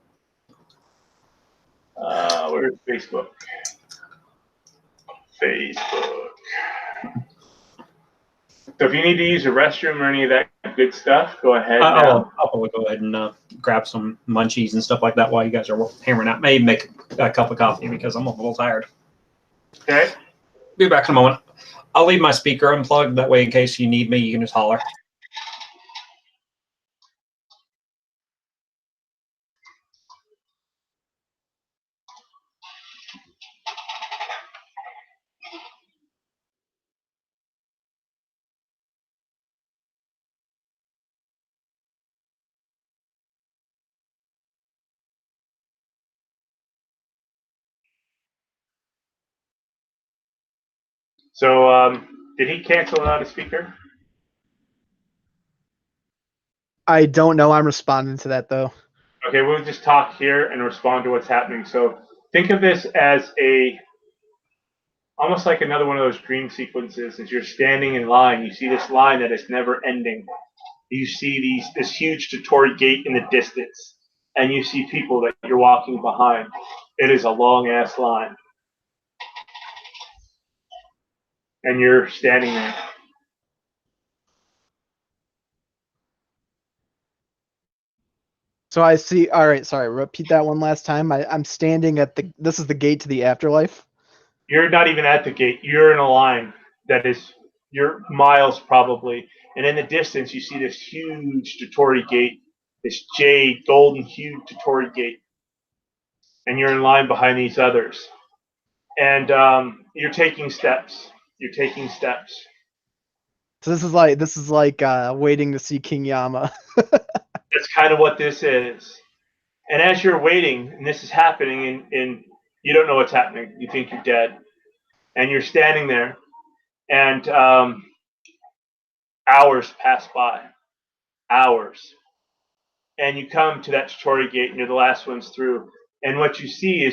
Where's Facebook? Facebook. So if you need to use a restroom or any of that good stuff, go ahead now. I'll probably go ahead and grab some munchies and stuff like that while you guys are hammering out. Maybe make a cup of coffee because I'm a little tired. Okay. Be back in a moment. I'll leave my speaker unplugged. That way, in case you need me, you can just holler. So did he cancel it out of speaker? I don't know. I'm responding to that though. Okay, we'll just talk here and respond to what's happening. So think of this as almost like another one of those dream sequences. As you're standing in line, you see this line that is never ending. You see this huge Totori gate in the distance, and you see people that you're walking behind. It is a long ass line, and you're standing there. So I see. All right, sorry. Repeat that one last time. I'm standing at the. This is the gate to the afterlife. You're not even at the gate. You're in a line that is you're miles probably, and in the distance you see this huge Totori gate, this jade golden hued Totori gate, and you're in line behind these others, and you're taking steps. You're taking steps. So this is like waiting to see King Yama. That's kind of what this is. And as you're waiting, and this is happening, and you don't know what's happening, you think you're dead, and you're standing there, and hours pass by, hours, and you come to that Torii gate, and you're the last ones through. And what you see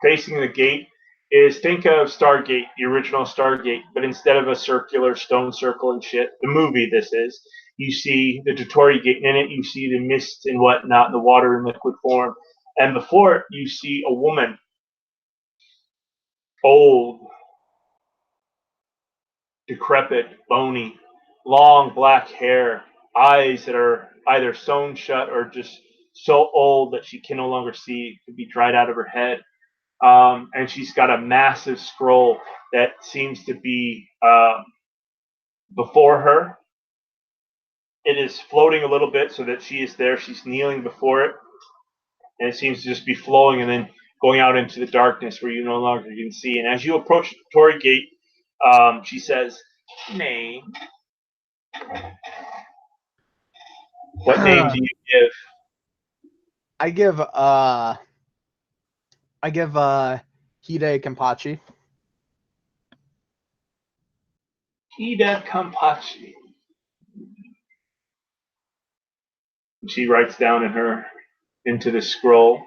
facing the gate is, think of Stargate, the original Stargate, but instead of a circular stone circle and shit, the movie this is, you see the Torii gate, and in it you see the mist and whatnot, the water in liquid form. And before it, you see a woman, old, decrepit, bony, long black hair, eyes that are either sewn shut or just so old that she can no longer see, could be dried out of her head. And she's got a massive scroll that seems to be before her. It is floating a little bit so that she is there. She's kneeling before it, and it seems to just be flowing and then going out into the darkness where you no longer can see. And as you approach the Torii gate, she says, "Name. What name do you give?" I give Hide Kenpachi. Ida Kampachi. She writes down into the scroll,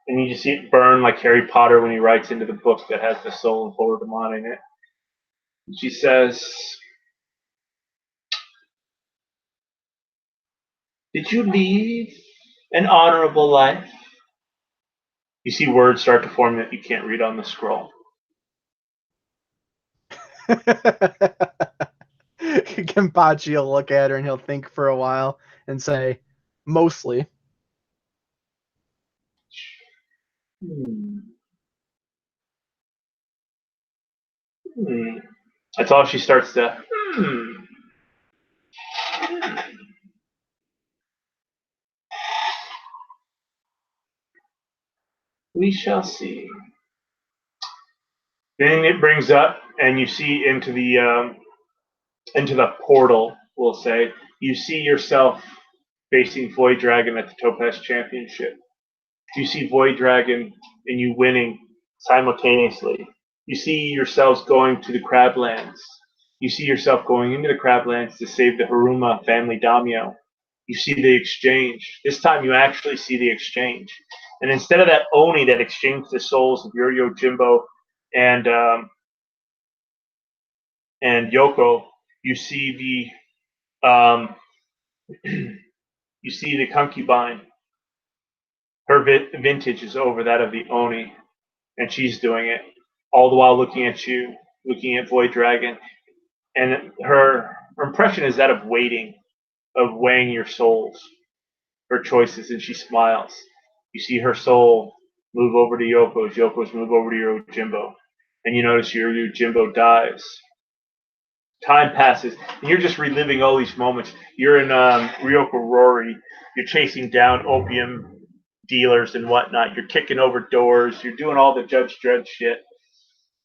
and you just see it burn like Harry Potter when he writes into the book that has the soul of Voldemort in it. And she says, "Did you lead an honorable life?" You see words start to form that you can't read on the scroll. Kenpachi will look at her and he'll think for a while and say, "Mostly." Hmm. That's all she starts to. We shall see. Then it brings up, and you see into the portal. We'll say you see yourself facing Void Dragon at the Topaz Championship. You see Void Dragon and you winning simultaneously. You see yourselves going to the Crablands. You see yourself going into the Crablands to save the Haruma family daimyo. You see the exchange. This time you actually see the exchange. And instead of that Oni that exchanged the souls of your Yojimbo and Yoko, you see the you see the concubine. Her vintage is over that of the Oni, and she's doing it, all the while looking at you, looking at Void Dragon, and her impression is that of waiting, of weighing your souls, her choices, and she smiles. You see her soul move over to Yoko's move over to your Jimbo, and you notice your Jimbo dies. Time passes, and you're just reliving all these moments. You're in Ryoko Rory. You're chasing down opium dealers and whatnot. You're kicking over doors. You're doing all the Judge Dredd shit.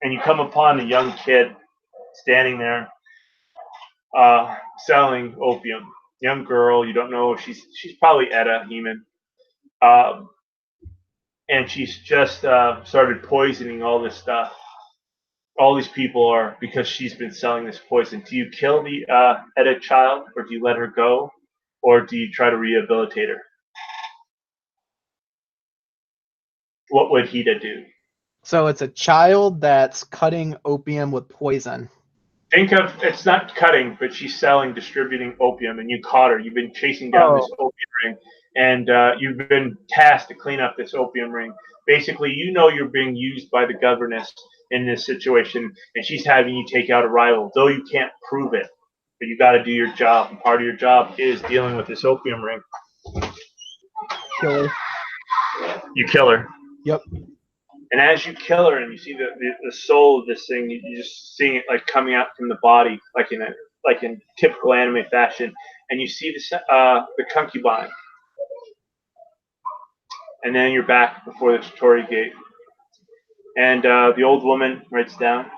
And you come upon a young kid standing there selling opium. Young girl. You don't know. She's probably Etta Heeman. And she's just started poisoning all this stuff. All these people are, because she's been selling this poison. Do you kill the Etta child, or do you let her go, or do you try to rehabilitate her? What would Hida do? So it's a child that's cutting opium with poison. Think of, it's not cutting, but she's selling, distributing opium, and you caught her. You've been chasing down this opium ring, and you've been tasked to clean up this opium ring. Basically, you know you're being used by the governess in this situation, and she's having you take out a rival, though you can't prove it. But you got to do your job, and part of your job is dealing with this opium ring. Kill her. You kill her. Yep. And as you kill her, and you see the soul of this thing, you just seeing it like coming out from the body, like in typical anime fashion, and you see the concubine, and then you're back before the Torii Gate, and the old woman writes down,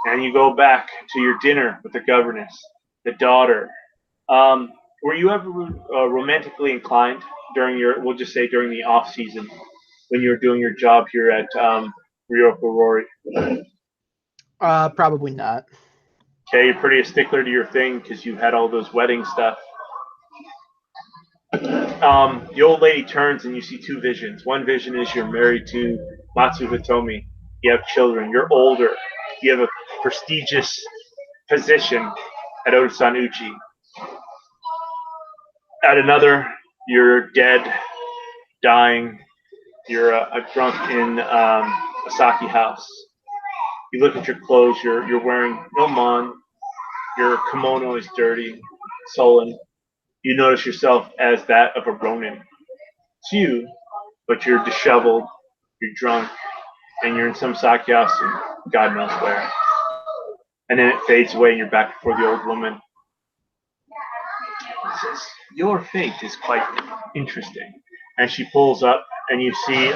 and you go back to your dinner with the governess, the daughter. Were you ever romantically inclined during we'll just say during the off season, when you were doing your job here at Ryoko Rory? Probably not. Okay, you're pretty a stickler to your thing because you had all those wedding stuff. The old lady turns and you see two visions. One vision is you're married to Matsu Hitomi. You have children. You're older. You have a prestigious position at Otosan Uchi. At another, you're dead, dying. You're drunk in a sake house. You look at your clothes. You're wearing no mon. Your kimono is dirty, sullen. You notice yourself as that of a ronin. It's you, but you're disheveled, you're drunk, and you're in some sake house and God knows where. And then it fades away and you're back before the old woman. It says, your fate is quite interesting. And she pulls up and you see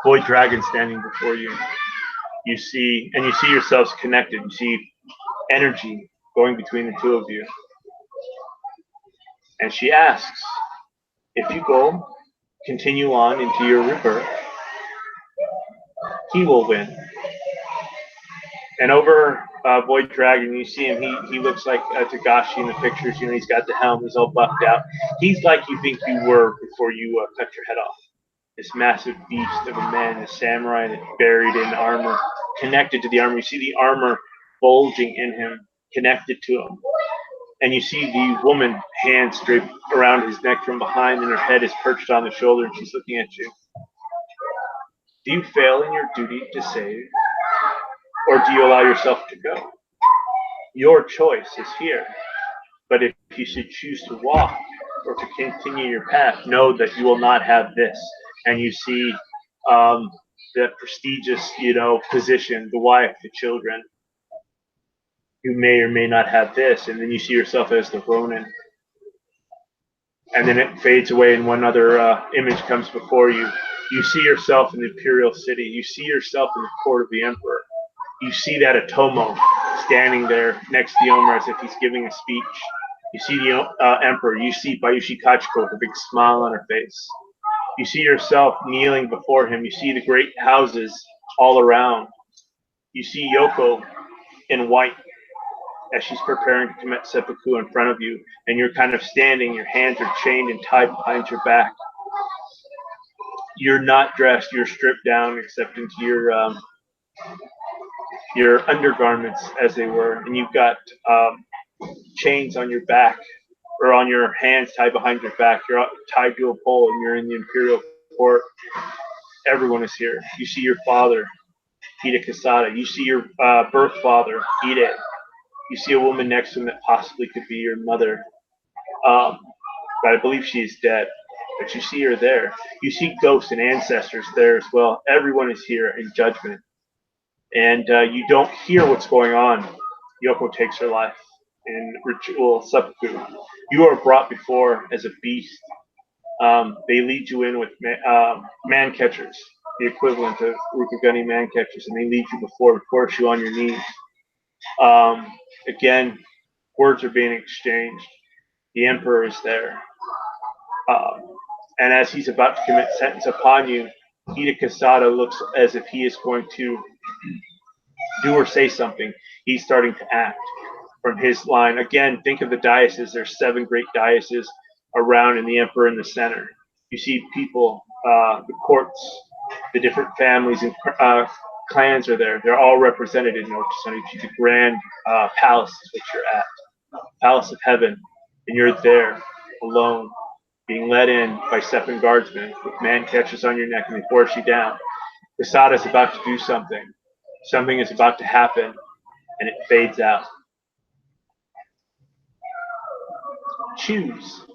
Void Dragon standing before you. You see yourselves connected. You see energy going between the two of you. And she asks, if you go, continue on into your rebirth, he will win. And over Void Dragon, you see him, he looks like Tagashi in the pictures. You know, he's got the helm, he's all buffed out. He's like you think you were before you cut your head off. This massive beast of a man, a samurai that's buried in armor, connected to the armor. You see the armor bulging in him, connected to him. And you see the woman hands draped around his neck from behind, and her head is perched on the shoulder, and she's looking at you. Do you fail in your duty to save, or do you allow yourself to go? Your choice is here. But if you should choose to walk or to continue your path, know that you will not have this. And you see the prestigious, position, the wife, the children. You may or may not have this, and then you see yourself as the Ronin. And then it fades away, and one other image comes before you. You see yourself in the imperial city. You see yourself in the court of the emperor. You see that Otomo standing there next to Yomer as if he's giving a speech. You see the emperor. You see Bayushi Kachiko with a big smile on her face. You see yourself kneeling before him. You see the great houses all around. You see Yoko in white as she's preparing to commit seppuku in front of you, and you're kind of standing. Your hands are chained and tied behind your back. You're not dressed. You're stripped down except into your undergarments, as they were, and you've got chains on your back or on your hands tied behind your back. You're tied to a pole, and you're in the imperial court. Everyone is here. You see your father, Hida Kasada. You see your birth father, Hide. You see a woman next to him that possibly could be your mother, but I believe she is dead. But you see her there. You see ghosts and ancestors there as well. Everyone is here in judgment. And you don't hear what's going on. Yoko takes her life in ritual seppuku. You are brought before as a beast. They lead you in with man catchers, the equivalent of Rukaguni man catchers, and they lead you before, force you on your knees. Again, words are being exchanged. The emperor is there. And as he's about to commit sentence upon you, Hida Kasada looks as if he is going to do or say something. He's starting to act from his line. Again, think of the dioceses. There's 7 great dioceses around, and the emperor in the center. You see people, the courts, the different families and clans are there. They're all represented in Ochisan. The grand palace is what you're at, palace of heaven, and you're there alone, being led in by 7 guardsmen with man catches on your neck, and they force you down. Kasada is about to do something. Something is about to happen, and it fades out. Choose,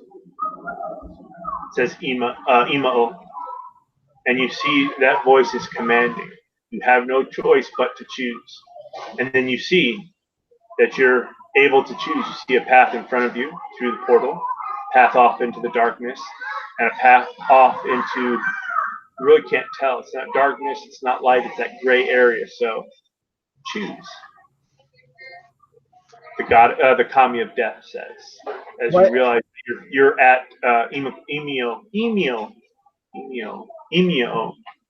says Imao, and you see that voice is commanding. You have no choice but to choose. And then you see that you're able to choose. You see a path in front of you through the portal, path off into the darkness, and a path off into, you really can't tell. It's not darkness, it's not light, it's that gray area. So choose. The kami of death says, as you realize you're at Emio,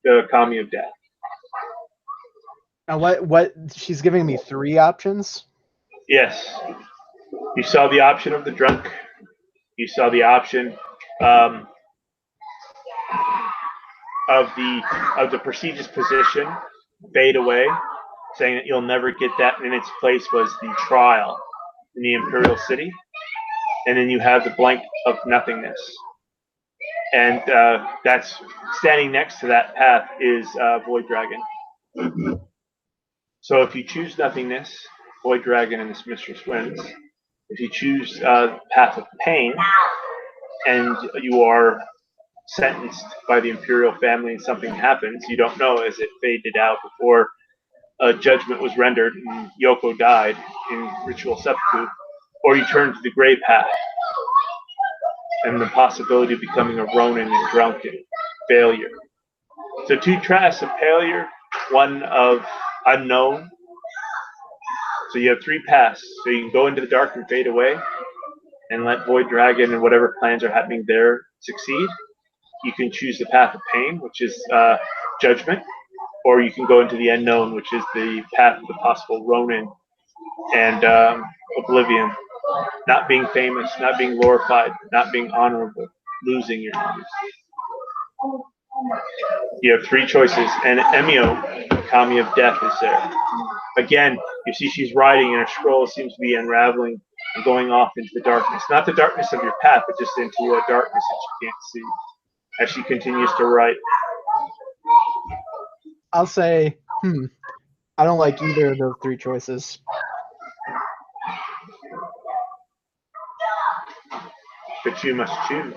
the kami of death. Now what she's giving me 3 options? Yes. You saw the option of the drunk. You saw the option of the prestigious position fade away, saying that you'll never get that. In its place was the trial in the imperial city, and then you have the blank of nothingness, and that's standing next to that path is Void Dragon. So if you choose nothingness, Void Dragon and this mistress wins. If you choose path of pain, and you are sentenced by the imperial family and something happens, you don't know, as it faded out before a judgment was rendered and Yoko died in ritual seppuku, or you turn to the gray path and the possibility of becoming a Ronin and drunken failure. So 2 tracks of failure, 1 of unknown. So you have 3 paths. So you can go into the dark and fade away and let Void Dragon and whatever plans are happening there succeed. You can choose the path of pain, which is judgment, or you can go into the unknown, which is the path of the possible Ronin and oblivion. Not being famous, not being glorified, not being honorable, losing your life. You have 3 choices, and Emio, the kami of death, is there. Again, you see she's riding, and her scroll seems to be unraveling and going off into the darkness. Not the darkness of your path, but just into a darkness that you can't see as she continues to write. I'll say, I don't like either of those 3 choices. But you must choose.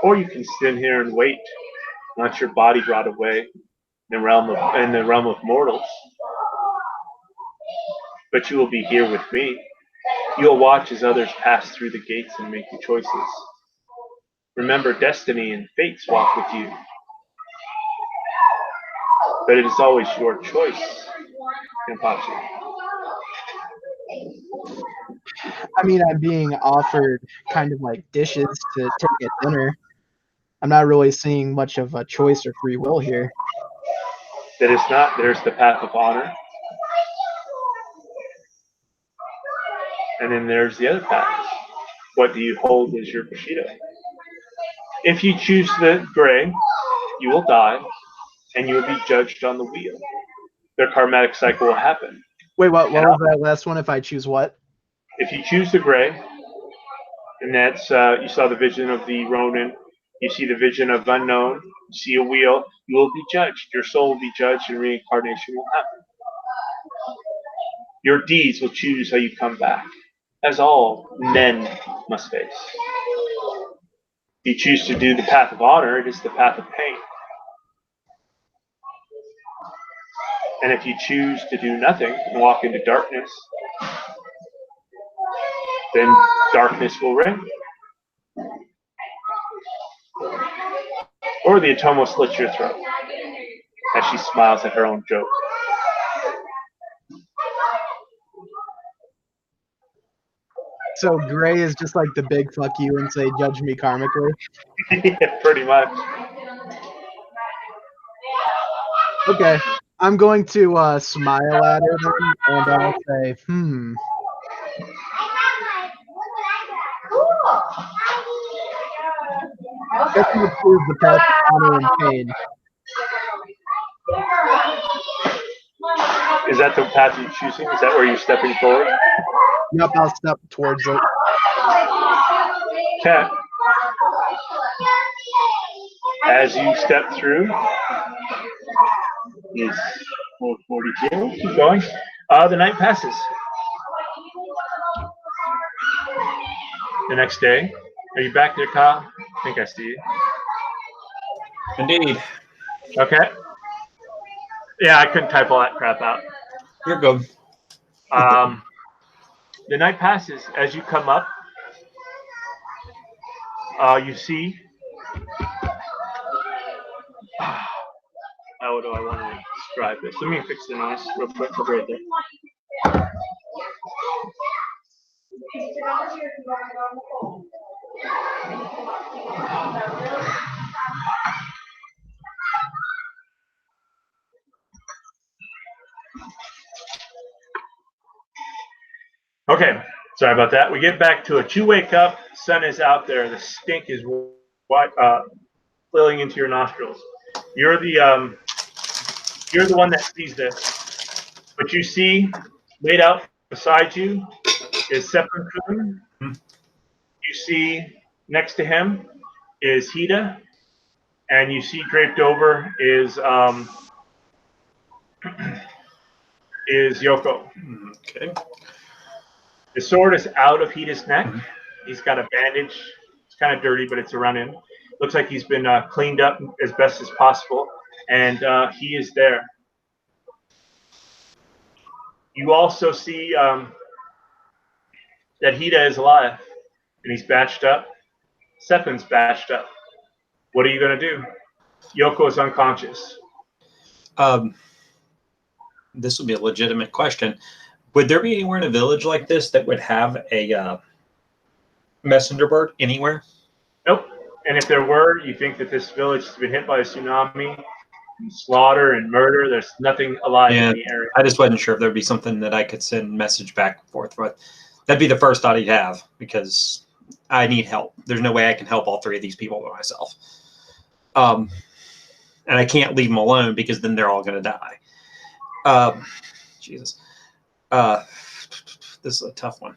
Or you can stand here and wait, let your body rot away in the realm of mortals. But you will be here with me. You'll watch as others pass through the gates and make your choices. Remember, destiny and fates walk with you. But it is always your choice, Kenpachi. I mean, I'm being offered kind of like dishes to take at dinner. I'm not really seeing much of a choice or free will here. That is not. There's the path of honor, and then there's the other path. What do you hold as your Bushido? If you choose the gray, you will die, and you will be judged on the wheel. The karmatic cycle will happen. Wait, what was that last one? If I choose what? If you choose the gray, and that's you saw the vision of the Ronin, you see the vision of unknown, you see a wheel, you will be judged. Your soul will be judged, and reincarnation will happen. Your deeds will choose how you come back, as all men must face. If you choose to do the path of honor, it is the path of pain. And if you choose to do nothing and walk into darkness, then darkness will reign. Or the Atomo slits your throat as she smiles at her own joke. So gray is just like the big fuck you and say judge me karmically. Yeah, pretty much. Okay, I'm going to smile at her then, and I'll say, Guess you would choose the path of honor and pain. Is that the path you're choosing? Is that where you're stepping forward? Yep, I'll step towards it. Okay. As you step through, is 442. Keep going. The night passes. The next day, are you back there, Kyle? I think I see you. Indeed. Okay. Yeah, I couldn't type all that crap out. You're good. The night passes. As you come up, you see. How do I want to describe this? Let me fix the noise real quick. I'll be right there. Okay, sorry about that. We get back to it. You wake up, sun is out there, the stink is flowing into your nostrils. You're the one that sees this, but you see laid out beside you is Sepun Kun. You see next to him is Hida, and you see draped over is Yoko. Okay. The sword is out of Hida's neck. He's got a bandage. It's kind of dirty, but it's a run-in. Looks like he's been cleaned up as best as possible, and he is there. You also see that Hida is alive, and he's batched up. Sepun's batched up. What are you going to do? Yoko is unconscious. This would be a legitimate question. Would there be anywhere in a village like this that would have a messenger bird anywhere? Nope. And if there were, you think that this village has been hit by a tsunami, and slaughter and murder. There's nothing alive in the area. I just wasn't sure if there'd be something that I could send message back and forth. But that'd be the first thought he'd have, because I need help. There's no way I can help all three of these people by myself. And I can't leave them alone, because then they're all going to die. Jesus. This is a tough one.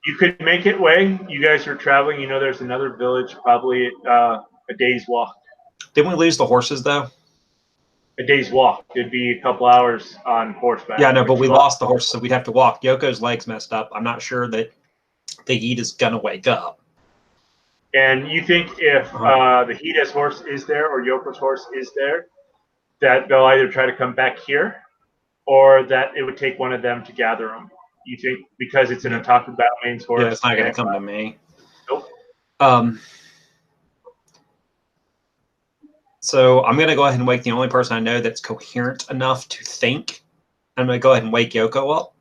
You could make it way. You guys are traveling. You know there's another village probably a day's walk. Didn't we lose the horses, though? A day's walk. It'd be a couple hours on horseback. Yeah, no, but we lost the horses, so we'd have to walk. Yoko's leg's messed up. I'm not sure that the heat is going to wake up. And you think if the Hida's horse is there or Yoko's horse is there, that they'll either try to come back here, or that it would take one of them to gather them? You think because it's an Otaku Batman's horse? Yeah, it's not going to come to me. Nope. So I'm going to go ahead and wake the only person I know that's coherent enough to think. I'm going to go ahead and wake Yoko up.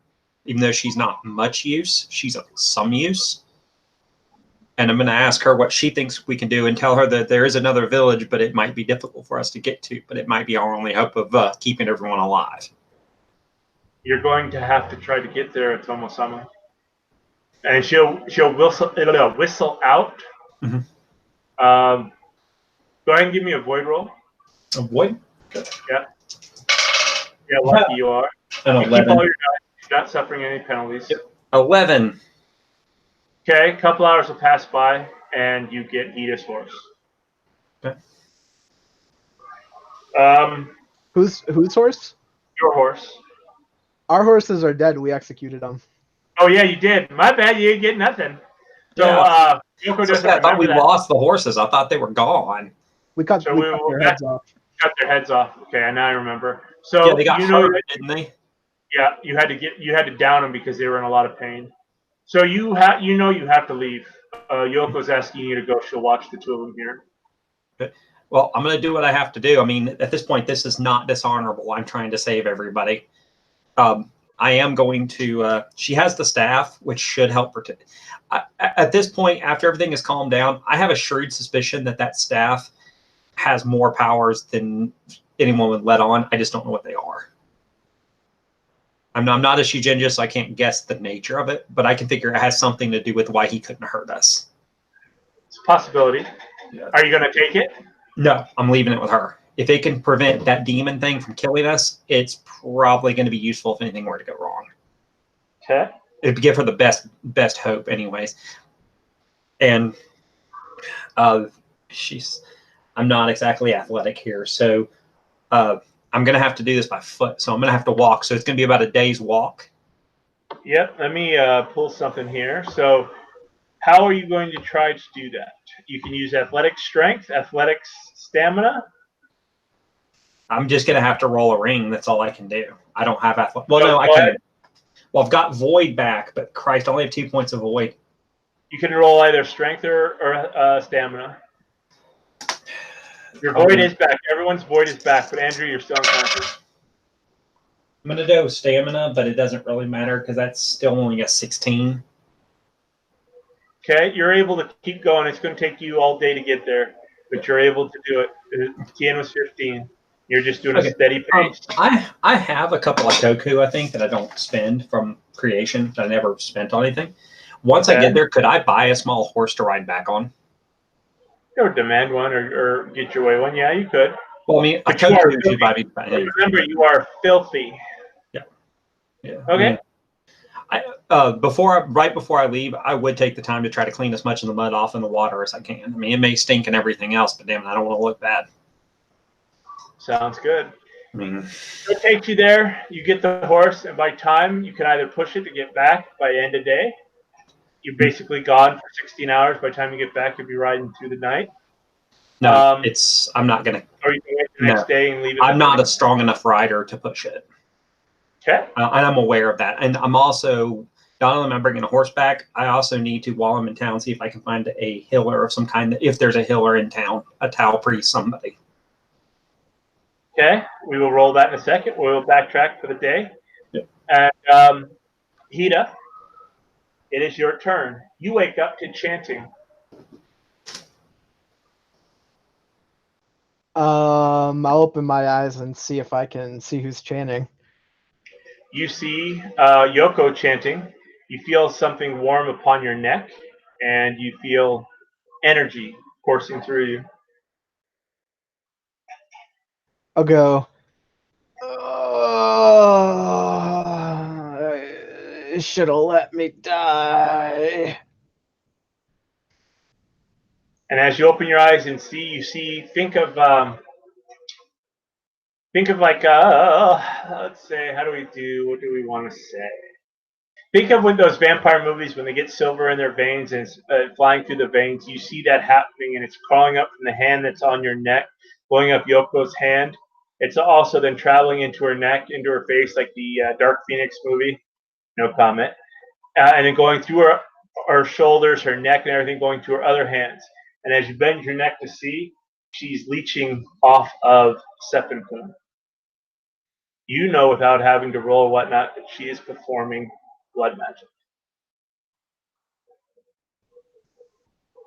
Even though she's not much use, she's of some use. And I'm going to ask her what she thinks we can do and tell her that there is another village, but it might be difficult for us to get to, but it might be our only hope of keeping everyone alive. You're going to have to try to get there at Tomosama. And she'll whistle out. Mm-hmm. Go ahead and give me a void roll. A void? Yeah. Yeah, lucky you are. An You 11. keep all your dice. You're not suffering any penalties. Yep. 11. Okay, a couple hours will pass by, and you get Edith's horse. Okay. Whose horse? Your horse. Our horses are dead. We executed them. Oh yeah, you did. My bad. You didn't get nothing. So Yeah. Yoko So doesn't I thought remember we that. lost the horses. I thought they were gone. We cut So their heads off. Cut their heads off. Okay, now I remember. So Yeah, they got hurt, didn't they? Yeah, you had to down them because they were in a lot of pain. So you have to leave. Yoko's asking you to go. She'll watch the two of them here. Okay. Well, I'm going to do what I have to do. I mean, at this point, this is not dishonorable. I'm trying to save everybody. I am going to. She has the staff, which should help her. At this point, after everything has calmed down, I have a shrewd suspicion that staff has more powers than anyone would let on. I just don't know what they are. I'm not a Shujinja, so I can't guess the nature of it, but I can figure it has something to do with why he couldn't hurt us. It's a possibility. Yeah. Are you going to take it? No, I'm leaving it with her. If it can prevent that demon thing from killing us, it's probably going to be useful if anything were to go wrong. Okay. It'd give her the best hope, anyways. And I'm not exactly athletic here, so I'm going to have to do this by foot. So I'm going to have to walk. So it's going to be about a day's walk. Yep. Let me pull something here. So how are you going to try to do that? You can use athletic strength, athletics stamina. I'm just going to have to roll a ring. That's all I can do. I don't have athletic. Well, no, I can. Well, I've got void back, but Christ, I only have 2 points of void. You can roll either strength or stamina. Your void is back. Everyone's void is back, but Andrew, you're still unconscious. I'm going to do stamina, but it doesn't really matter because that's still only a 16. Okay, you're able to keep going. It's going to take you all day to get there, but you're able to do it. Kian was 15. You're just doing a steady pace. I have a couple of Goku, I think, that I don't spend from creation that I never spent on anything. Once I get there, could I buy a small horse to ride back on? Or demand one or get your way one. Yeah, you could. Well, I mean, but remember, you are filthy. Yeah. Yeah. Okay. Right before I leave, I would take the time to try to clean as much of the mud off in the water as I can. I mean, it may stink and everything else, but damn it, I don't want to look bad. Sounds good. I mean, it takes you there. You get the horse, and by time you can either push it to get back by end of day. You're basically gone for 16 hours. By the time you get back, you'll be riding through the night. No, I'm not gonna. Or you can wait the next day and leave it. I'm not a strong enough rider to push it. Okay. And I'm aware of that, and I'm also not only am I bringing a horseback, I also need to, while I'm in town, see if I can find a healer of some kind. If there's a healer in town, a Tau priest, somebody. Okay, we will roll that in a second. We'll backtrack for the day. Yep. And Hida, it is your turn. You wake up to chanting. I'll open my eyes and see if I can see who's chanting. You see Yoko chanting. You feel something warm upon your neck, and you feel energy coursing through you. I'll go. Should have let me die. And as you open your eyes and see, think of like, let's say, what do we want to say? Think of when those vampire movies, when they get silver in their veins and it's flying through the veins, you see that happening and it's crawling up from the hand that's on your neck, going up Yoko's hand. It's also then traveling into her neck, into her face, like the Dark Phoenix movie. No comment. And then going through her shoulders, her neck, and everything, going to her other hands. And as you bend your neck to see, she's leeching off of Sephiroth. You know, without having to roll or whatnot, that she is performing blood magic.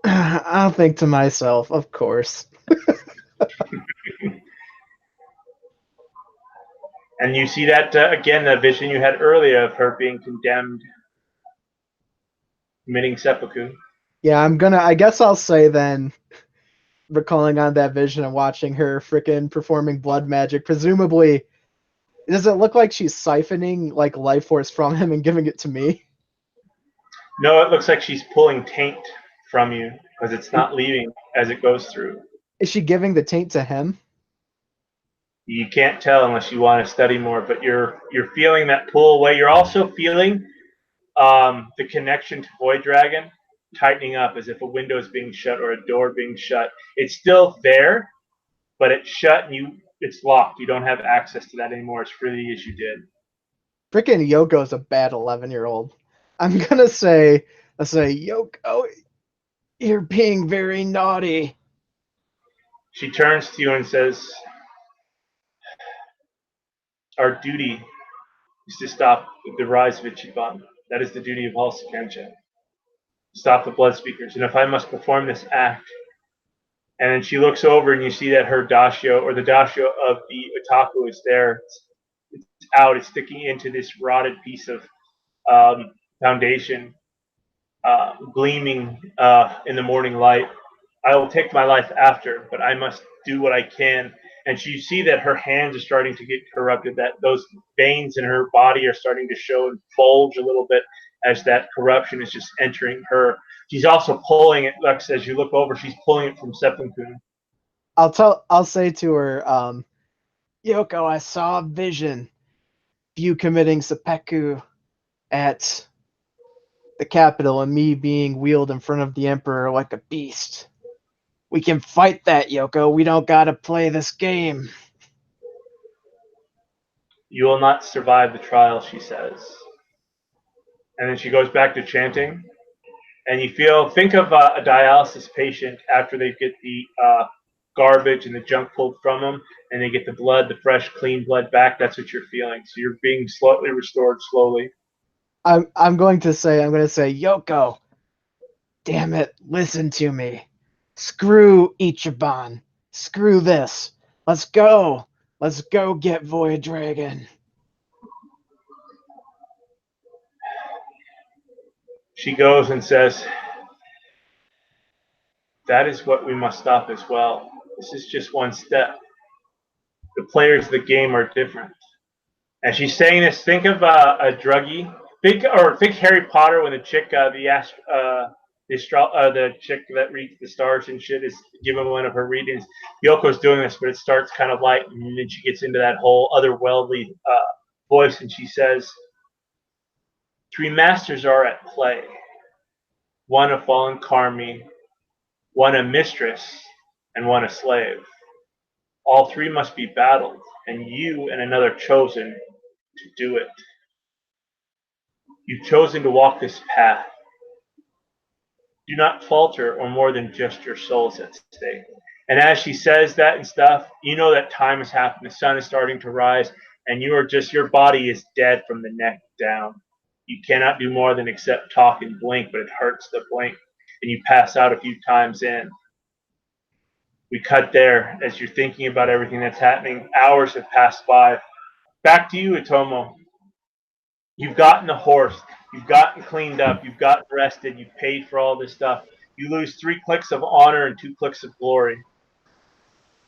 I'll think to myself, of course. And you see that, again, the vision you had earlier of her being condemned, committing seppuku. Yeah, I guess I'll say then, recalling on that vision and watching her frickin' performing blood magic, presumably, does it look like she's siphoning like life force from him and giving it to me? No, it looks like she's pulling taint from you because it's not leaving as it goes through. Is she giving the taint to him? You can't tell unless you want to study more, but you're feeling that pull away. You're also feeling the connection to Void Dragon tightening up as if a window is being shut or a door being shut. It's still there, but it's shut and it's locked. You don't have access to that anymore as freely as you did. Frickin' Yoko's a bad 11-year-old. I'm gonna say, Yoko, you're being very naughty. She turns to you and says, our duty is to stop the rise of Ichiban. That is the duty of all Sekenchen. Stop the blood speakers. And if I must perform this act, and then she looks over and you see that her dashio, or the dashio of the otaku, is there. It's out. It's sticking into this rotted piece of foundation, gleaming in the morning light. I will take my life after, but I must do what I can. And you see that her hands are starting to get corrupted, that those veins in her body are starting to show and bulge a little bit as that corruption is just entering her. She's also pulling it, Lex, as you look over, she's pulling it from Seppuku. I'll say to her, Yoko, I saw a vision of you committing seppuku at the capital and me being wheeled in front of the Emperor like a beast. We can fight that, Yoko. We don't gotta play this game. You will not survive the trial, she says. And then she goes back to chanting. And think of a dialysis patient after they get the garbage and the junk pulled from them, and they get the fresh, clean blood back. That's what you're feeling. So you're being slightly restored slowly. I'm going to say, Yoko, damn it, listen to me. Screw Ichiban. Screw this. Let's go. Let's go get Void Dragon. She goes and says, that is what we must stop as well. This is just one step. The players of the game are different. And she's saying this, think of a druggie. Think Harry Potter when the chick, the chick that reads the stars and shit is giving one of her readings. Yoko's doing this, but it starts kind of light, and then she gets into that whole otherworldly voice, and she says, three masters are at play. One a fallen Karmi, one a mistress, and one a slave. All three must be battled, and you and another chosen to do it. You've chosen to walk this path. Do not falter, or more than just your soul's at stake. And as she says that and stuff, you know that time has happened. The sun is starting to rise, and your body is dead from the neck down. You cannot do more than except talk and blink, but it hurts to blink, and you pass out a few times in. We cut there as you're thinking about everything that's happening. Hours have passed by. Back to you, Itomo. You've gotten a horse. You've gotten cleaned up. You've gotten rested. You've paid for all this stuff. You lose 3 clicks of honor and 2 clicks of glory.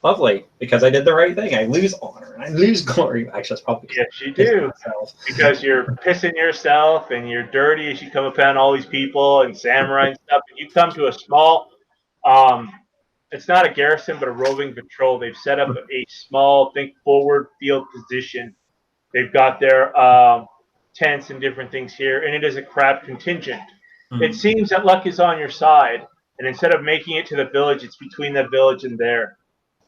Lovely, because I did the right thing. I lose honor and I lose glory. Actually, that's probably yes, you do. Because you're pissing yourself and you're dirty as you come upon all these people and samurai and stuff. And you come to a small, it's not a garrison, but a roving patrol. They've set up a small, think forward field position. They've got their tents and different things here, and it is a crab contingent. It seems that luck is on your side, and instead of making it to the village, it's between the village and there.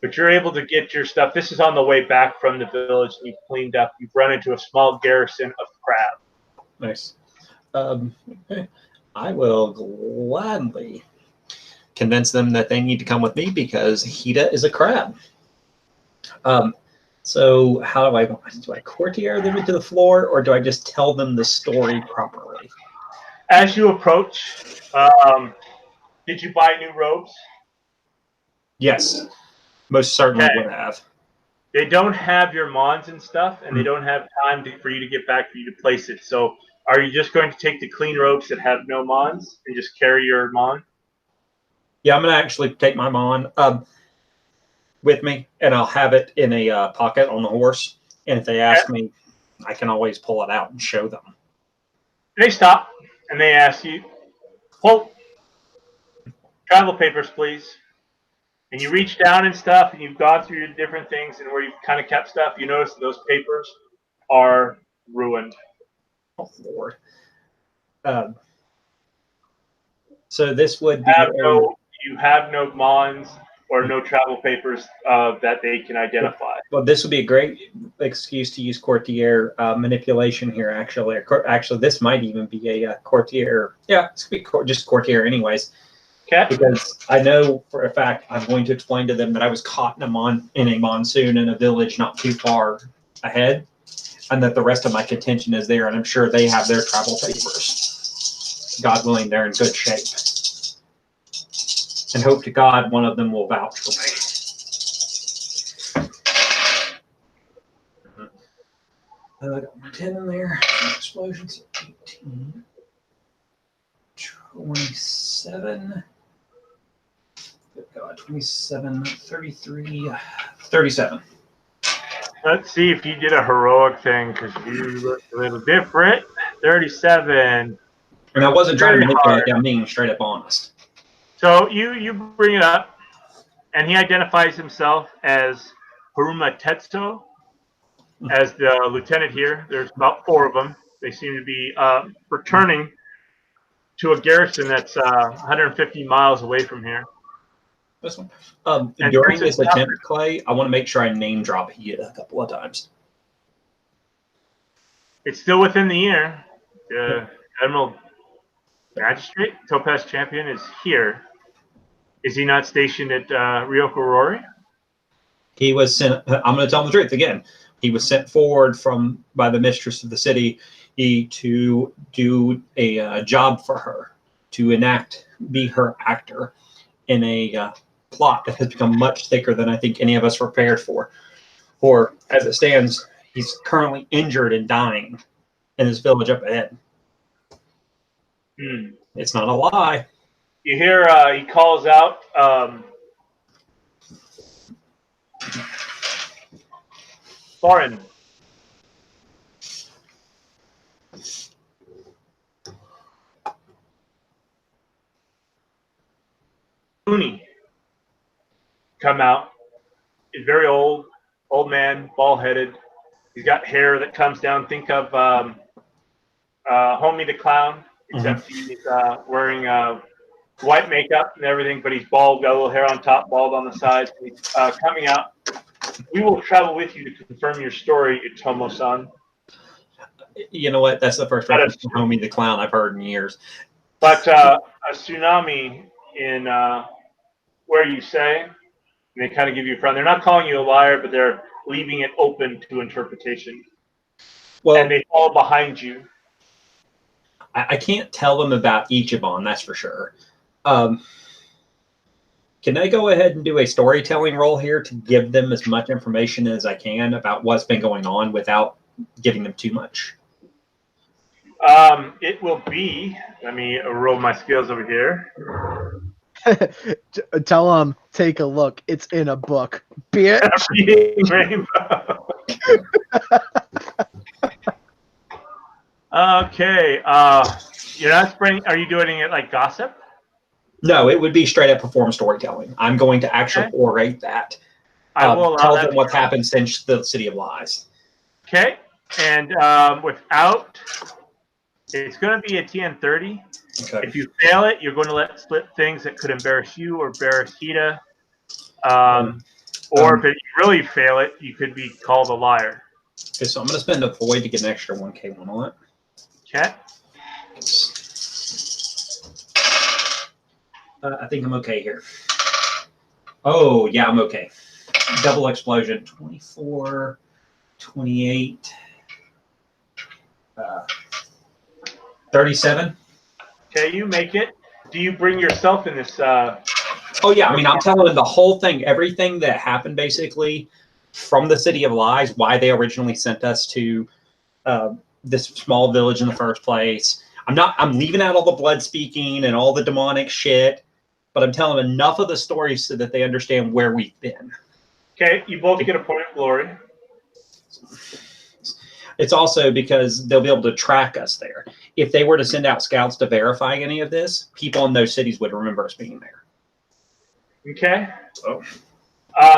But you're able to get your stuff. This is on the way back from the village, and you've cleaned up. You've run into a small garrison of crab. Nice. I will gladly convince them that they need to come with me because Hida is a crab. So how do I courtier them into the floor, or do I just tell them the story properly? As you approach, Did you buy new robes? Yes, most certainly Okay. would have. They don't have your mons and stuff, and they don't have time for you to get back for you to place it. So, are you just going to take the clean robes that have no mons and just carry your mon? Yeah, I'm gonna actually take my mon with me, and I'll have it in a pocket on the horse. And if they ask me, I can always pull it out and show them. They stop and they ask you, "Well, travel papers, please." And you reach down and stuff, and you've gone through your different things and where you've kind of kept stuff. You notice that those papers are ruined. Oh Lord. So this would be You have no mons or no travel papers that they can identify. Well, this would be a great excuse to use courtier manipulation here. Actually, this might even be a courtier. Yeah, it's be just courtier, anyways. Okay. Because I know for a fact I'm going to explain to them that I was caught in a monsoon in a village not too far ahead, and that the rest of my contention is there, and I'm sure they have their travel papers. God willing, they're in good shape. And hope to God one of them will vouch for me. I got 10 in there. Explosions. 18. 27. Good God. 27. 33. 37. Let's see if you did a heroic thing because you look a little different. 37. And I wasn't trying to Very manipulate. hard. I'm being straight up honest. So you bring it up, and he identifies himself as Haruma Tetsuo, as the lieutenant here. There's about 4 of them. They seem to be returning to a garrison that's 150 miles away from here. This one. And During since this it's attempt, Clay, I want to make sure I name drop you a couple of times. It's still within the year. Admiral Magistrate, Topaz Champion, is here. Is he not stationed at Ryokorori? He was sent. I'm going to tell the truth again. He was sent forward by the mistress of the city to do a job for her, to be her actor in a plot that has become much thicker than I think any of us were prepared for. Or as it stands, he's currently injured and dying in his village up ahead. It's not a lie. You hear he calls out, Foreign. Mooney come out. He's very old man, bald-headed. He's got hair that comes down. Think of Homie the Clown, except he's wearing white makeup and everything, but he's bald, got a little hair on top, bald on the sides. He's coming out. We will travel with you to confirm your story, Itomo-san. You know what? That's the first reference to Homie the Clown I've heard in years. But a tsunami in where you say, and they kind of give you a front. They're not calling you a liar, but they're leaving it open to interpretation. Well, and they fall behind you. I can't tell them about Ichiban, that's for sure. Can I go ahead and do a storytelling role here to give them as much information as I can about what's been going on without giving them too much? It will be, let me roll my skills over here. Tell them, take a look. It's in a book. Bitch. Rainbow. Okay. You're not spreading. Are you doing it like gossip? No, it would be straight up perform storytelling. I'm going to actually orate that. I will tell them what's happened since the City of Lies. Okay. And without, it's going to be a TN30. Okay. If you fail it, you're going to let slip things that could embarrass you or embarrass Hida. Or if you really fail it, you could be called a liar. Okay, so I'm going to spend a void to get an extra 1K1 on it. Okay. I think I'm okay here. Oh, yeah, I'm okay. Double explosion. 24, 28, 37. Okay, you make it. Do you bring yourself in this? Oh yeah, I mean, I'm telling them the whole thing, everything that happened, basically, from the City of Lies, why they originally sent us to this small village in the first place. I'm leaving out all the blood speaking and all the demonic shit, but I'm telling them enough of the stories so that they understand where we've been. Okay, you both get a point of glory. It's also because they'll be able to track us there. If they were to send out scouts to verify any of this, people in those cities would remember us being there. Okay. So,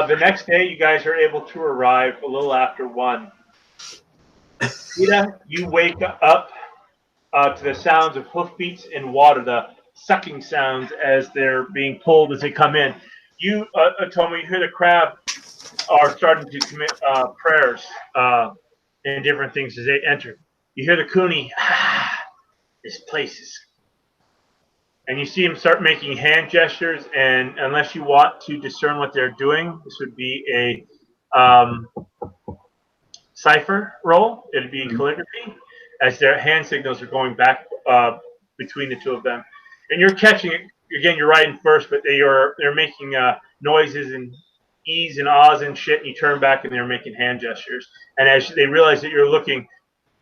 the next day, you guys are able to arrive a little after 1. Rita, you wake up to the sounds of hoofbeats in water, the sucking sounds as they're being pulled as they come in. You, Tomo, you hear the crab are starting to commit prayers and different things as they enter. You hear the Kuni, this place is... And you see him start making hand gestures, and unless you want to discern what they're doing, this would be a cipher roll. It'd be calligraphy, as their hand signals are going back between the two of them. And you're catching it. Again, you're writing first, but they're making noises and e's and ahs and shit, and you turn back and they're making hand gestures. And as they realize that you're looking,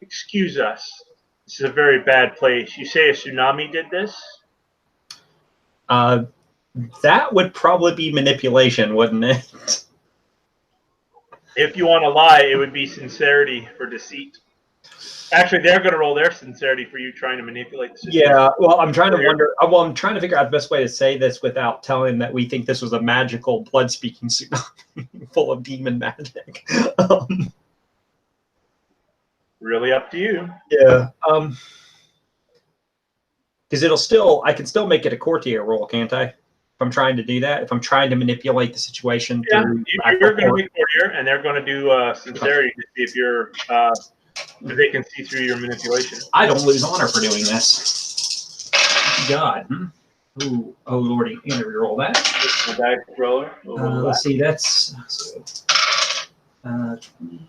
excuse us, this is a very bad place. You say a tsunami did this? that would probably be manipulation, wouldn't it? If you want to lie, it would be sincerity for deceit. Actually, they're going to roll their sincerity for you trying to manipulate the situation. Yeah, well, I'm trying to wonder. Well, I'm trying to figure out the best way to say this without telling that we think this was a magical blood-speaking tsunami full of demon magic. Really up to you. Yeah. Because I can still make it a courtier roll, can't I? If I'm trying to do that, if I'm trying to manipulate the situation. Yeah, you're going to be courtier, and they're going to do sincerity to see if you're, if they can see through your manipulation. I don't lose honor for doing this. God. Ooh, oh lordy, you roll that. The dice roller. Let's see, that's 20,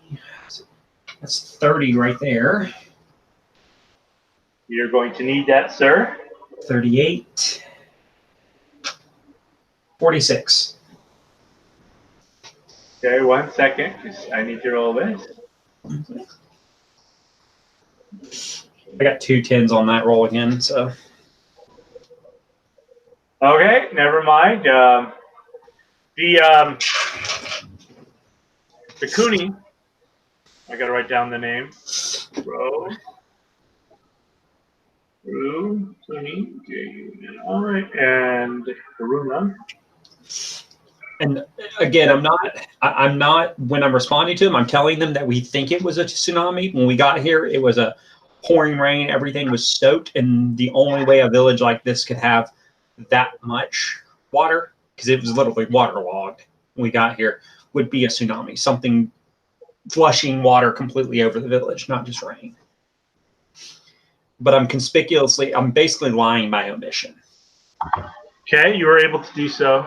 that's 30 right there. You're going to need that, sir. 38. 46. Okay, 1 second, because I need to roll this. I got 2 10s on that roll again, so. Okay, never mind. The Kuni, I got to write down the name. Kuni, all right, and Haruna. And again, I'm not, when I'm responding to them, I'm telling them that we think it was a tsunami. When we got here, it was a pouring rain. Everything was soaked. And the only way a village like this could have that much water, because it was literally waterlogged when we got here, would be a tsunami. Something flushing water completely over the village, not just rain. But I'm basically lying by omission. Okay, you were able to do so.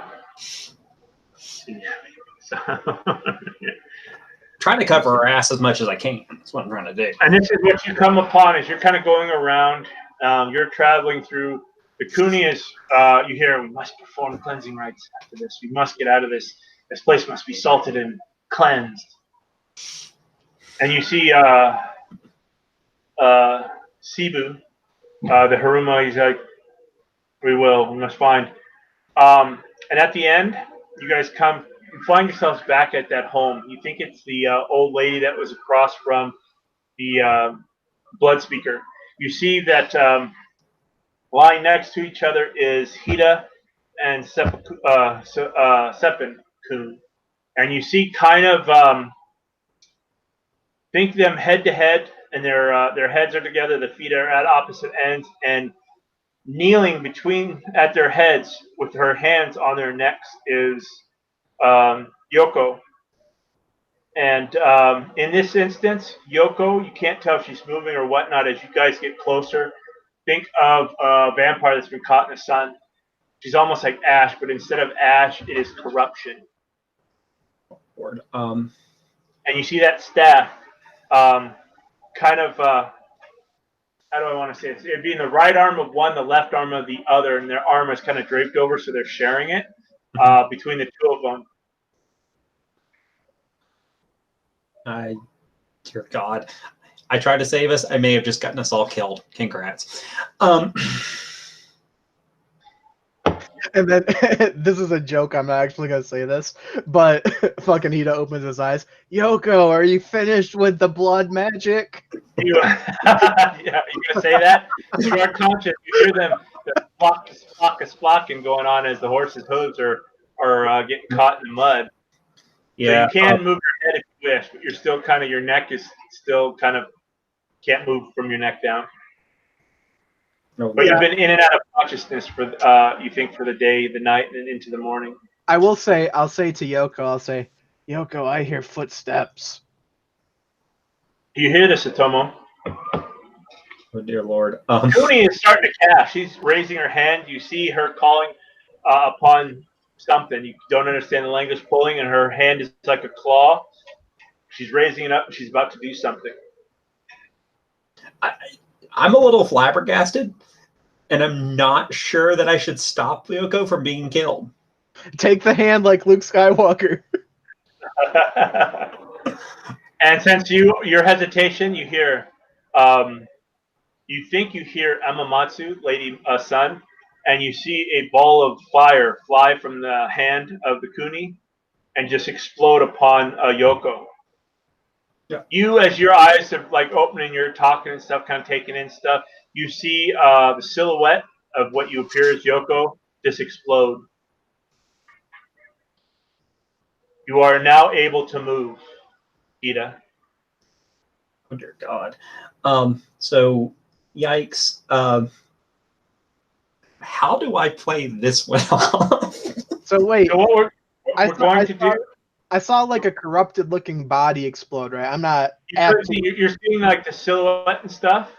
Trying to cover our ass as much as I can. That's what I'm trying to do. And this is what you come upon as you're kind of going around. You're traveling through. The Kuni is, you hear, we must perform cleansing rites after this. We must get out of this. This place must be salted and cleansed. And you see Sibu, the Haruma, he's like, we must find. And at the end, you guys you find yourselves back at that home. You think it's the old lady that was across from the blood speaker. You see that lying next to each other is Hida and Seppen-kun. And you see kind of, think them head to head, and their heads are together, the feet are at opposite ends, and kneeling at their heads with her hands on their necks is Yoko. And in this instance, Yoko, you can't tell if she's moving or whatnot as you guys get closer. Think of a vampire that's been caught in the sun. She's almost like ash, but instead of ash, it is corruption. And you see that staff kind of how do I want to say this? It'd be in the right arm of one, the left arm of the other, and their arm is kind of draped over, so they're sharing it between the two of them. Dear God. I tried to save us. I may have just gotten us all killed. Congrats. And then this is a joke. I'm not actually gonna say this, but fucking Hida opens his eyes. Yoko, are you finished with the blood magic? Yeah, you gonna say that? You are conscious. You hear them splocking going on as the horse's hooves are getting caught in the mud. Yeah. So you can move your head if you wish, but you're still kind of, your neck is still kind of, can't move from your neck down. But you've been in and out of consciousness for you think for the day, the night, and into the morning. I'll say to Yoko, Yoko, I hear footsteps. Do you hear this, Atomo? Oh dear Lord. Cooney is starting to cast. She's raising her hand. You see her calling upon something. You don't understand the language, pulling, and her hand is like a claw. She's raising it up, and she's about to do something. I'm a little flabbergasted, and I'm not sure that I should stop Lyoko from being killed. Take the hand like Luke Skywalker. And since your hesitation, you hear, you think you hear Amamatsu, Lady Sun, and you see a ball of fire fly from the hand of the Kuni and just explode upon Yoko. Yeah. You, as your eyes are like opening, you're talking and stuff, kind of taking in stuff, you see the silhouette of what you appear as Yoko just explode. You are now able to move, Ida. Oh dear God. So, yikes. How do I play this well? So wait. So what we're going to do. I saw like a corrupted looking body explode, right? I'm not. You're seeing like the silhouette and stuff,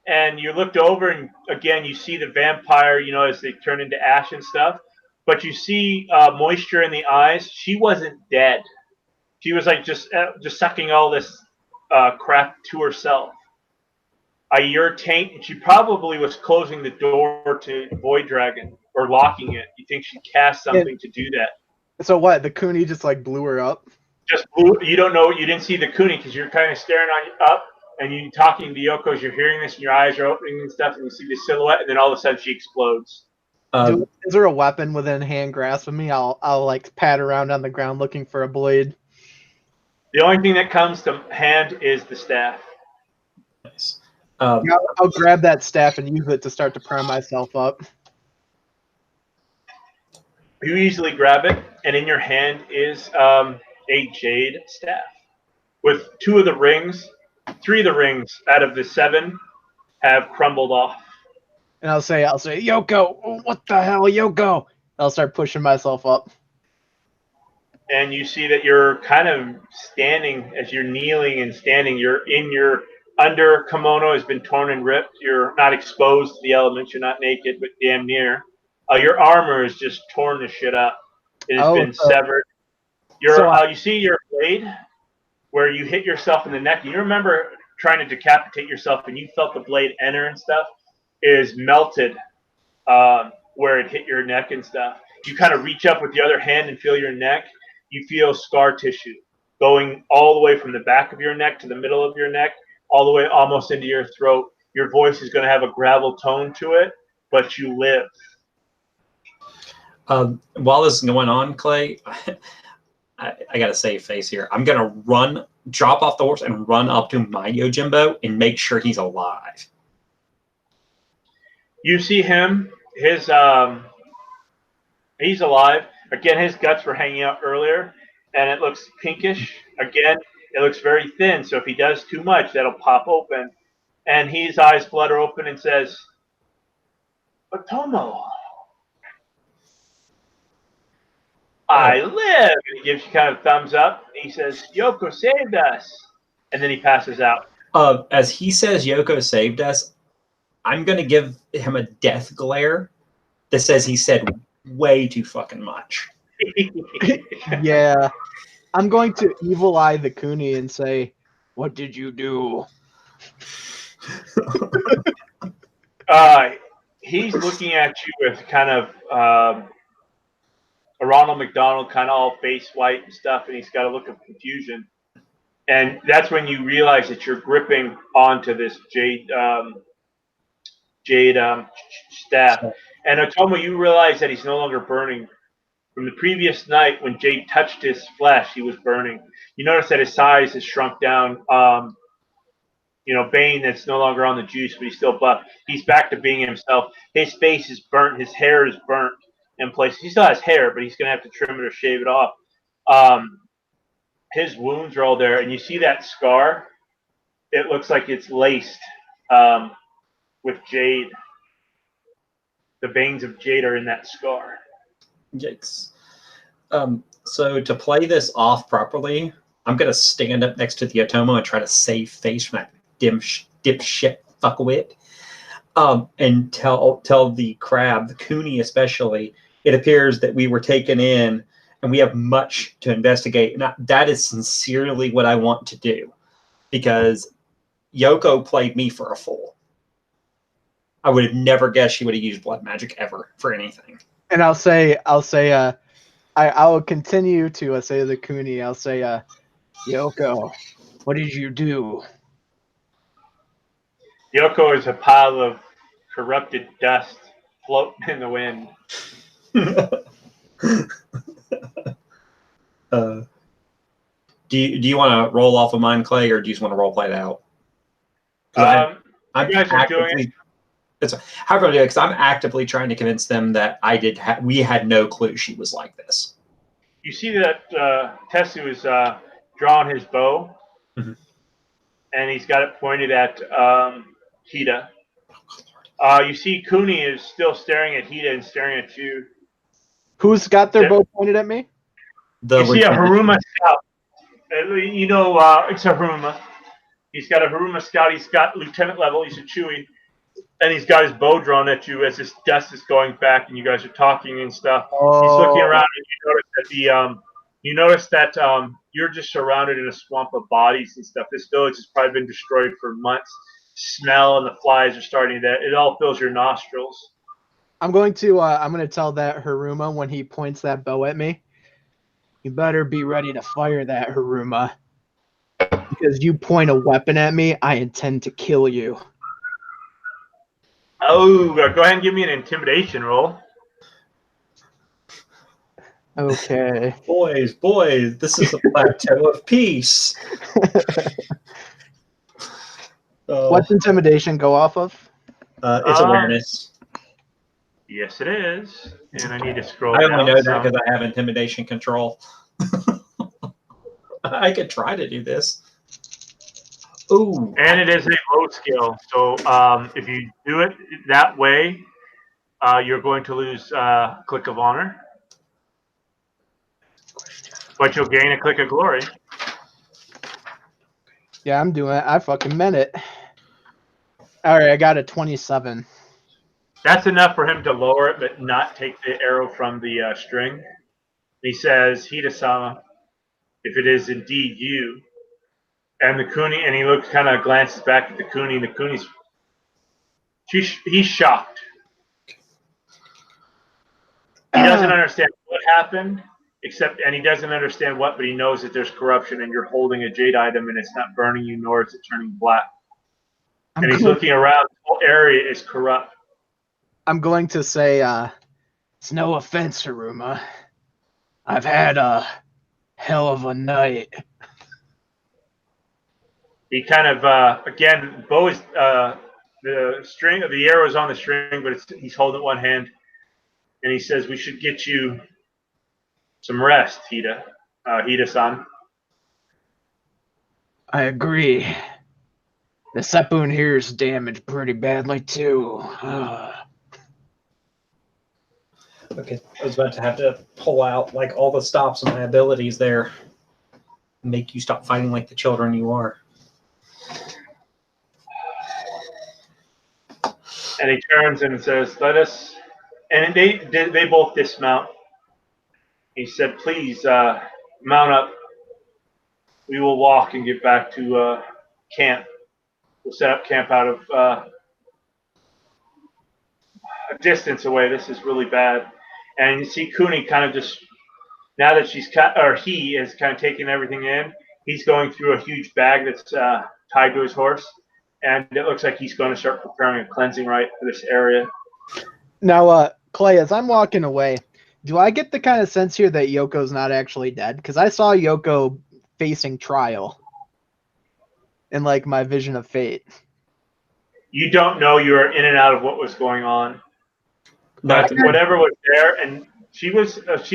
and you looked over, and again you see the vampire, as they turn into ash and stuff. But you see moisture in the eyes. She wasn't dead. She was like just sucking all this crap to herself. Your taint, and she probably was closing the door to Void Dragon or locking it. You think she cast something to do that? So what? The Kuni just like blew her up. Just blew. You don't know. You didn't see the Kuni because you're kind of staring up, and you talking to Yoko as you're hearing this, and your eyes are opening and stuff, and you see the silhouette, and then all of a sudden she explodes. Is there a weapon within hand grasp of me? I'll like pat around on the ground looking for a blade. The only thing that comes to hand is the staff. Nice. I'll grab that staff and use it to start to prime myself up. You easily grab it, and in your hand is a jade staff with 2 of the rings. 3 of the rings out of the 7 have crumbled off. And I'll say, Yoko, what the hell, Yoko? I'll start pushing myself up. And you see that you're kind of standing, as you're kneeling and standing, you're in your under kimono has been torn and ripped. You're not exposed to the elements. You're not naked, but damn near. Your armor is just torn to shit up. It has been severed. You see your blade where you hit yourself in the neck. You remember trying to decapitate yourself and you felt the blade enter and stuff, is melted where it hit your neck and stuff. You kind of reach up with the other hand and feel your neck. You feel scar tissue going all the way from the back of your neck to the middle of your neck, all the way almost into your throat. Your voice is going to have a gravel tone to it, but you live. While this is going on, Clay, I got to save face here. I'm going to drop off the horse and run up to my Yojimbo and make sure he's alive. You see him. He's alive. Again, his guts were hanging out earlier, and it looks pinkish. Again, it looks very thin, so if he does too much, that'll pop open. And his eyes flutter open and says, Otomo, I live. And he gives you kind of thumbs up. He says, Yoko saved us. And then he passes out. As he says Yoko saved us, I'm going to give him a death glare that says he said way too fucking much. Yeah. I'm going to evil eye the Kuni and say, what did you do? He's looking at you with kind of a Ronald McDonald kind of all face white and stuff, and he's got a look of confusion. And that's when you realize that you're gripping onto this jade staff. And Otomo, you realize that he's no longer burning. From the previous night, when Jade touched his flesh, he was burning. You notice that his size has shrunk down. Bane that's no longer on the juice, but he's still buff. He's back to being himself. His face is burnt. His hair is burnt in places. He still has hair, but he's going to have to trim it or shave it off. His wounds are all there, and you see that scar. It looks like it's laced with jade. The veins of jade are in that scar. Yikes. So to play this off properly, I'm going to stand up next to the Otomo and try to save face from that dipshit fuckwit. And tell the crab, the Cooney especially, it appears that we were taken in and we have much to investigate. And that is sincerely what I want to do, because Yoko played me for a fool. I would have never guessed she would have used blood magic ever for anything. And I'll say, I will continue to say to the Cooney, I'll say, Yoko, what did you do? Yoko is a pile of corrupted dust floating in the wind. Do you want to roll off of mine, Clay, or do you just want to role play it out? You guys are doing it. However I do it, because I'm actively trying to convince them that we had no clue she was like this. You see that Tessu is drawing his bow, and he's got it pointed at Hida. You see Cooney is still staring at Hida and staring at you. Who's got their bow pointed at me? You see a Haruma scout. It's a Haruma. He's got a Haruma scout. He's got lieutenant level. He's a Chewie. And he's got his bow drawn at you as this dust is going back, and you guys are talking and stuff. Oh. He's looking around, and you notice that you're just surrounded in a swamp of bodies and stuff. This village has probably been destroyed for months. Smell and the flies are starting to. It all fills your nostrils. I'm going to tell that Haruma when he points that bow at me. You better be ready to fire that, Haruma. Because you point a weapon at me, I intend to kill you. Oh, go ahead and give me an intimidation roll. Okay. Boys, this is a plateau of peace. What's intimidation go off of? It's awareness. Yes, it is. And I need to scroll I down. only know that because I have intimidation control. I could try to do this. Ooh. And it is a low skill. So if you do it that way, you're going to lose Click of Honor. But you'll gain a Click of Glory. Yeah, I'm doing it. I fucking meant it. All right, I got a 27. That's enough for him to lower it, but not take the arrow from the string. He says, Hida-sama, if it is indeed you. And the Cooney, and he looks, kind of glances back at the Cooney, and the Cooney's, he's shocked. He doesn't understand what happened, and he doesn't understand what, but he knows that there's corruption, and you're holding a jade item, and it's not burning you, nor is it turning black. And he's looking around. The whole area is corrupt. I'm going to say, it's no offense, Haruma. I've had a hell of a night. He kind of, again, bow is, the string of the arrow is on the string, but he's holding it one hand. And he says, we should get you some rest, Hida-san. I agree. The Sepun here is damaged pretty badly, too. Okay, I was about to have to pull out like all the stops of my abilities there. Make you stop fighting like the children you are. And he turns and says, let us, and they both dismount. He said, please mount up. We will walk and get back to camp. We'll set up camp out of a distance away. This is really bad. And you see Cooney kind of just, now that he is kind of taking everything in, he's going through a huge bag that's tied to his horse. And it looks like he's going to start preparing a cleansing rite for this area. Now, Clay, as I'm walking away, do I get the kind of sense here that Yoko's not actually dead? Because I saw Yoko facing trial in like my vision of fate. You don't know, you were in and out of what was going on. But Nothing. whatever was there, and she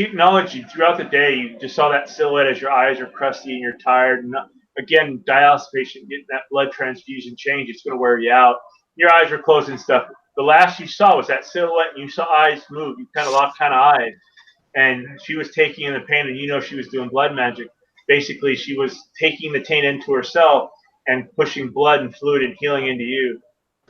acknowledged you throughout the day. You just saw that silhouette as your eyes are crusty and you're tired. And again, dialysis patient getting that blood transfusion change, it's going to wear you out. Your eyes are closed and stuff. The last you saw was that silhouette, and you saw eyes move. You kind of locked eyes, and she was taking in the pain, and you know she was doing blood magic. Basically, she was taking the taint into herself and pushing blood and fluid and healing into you.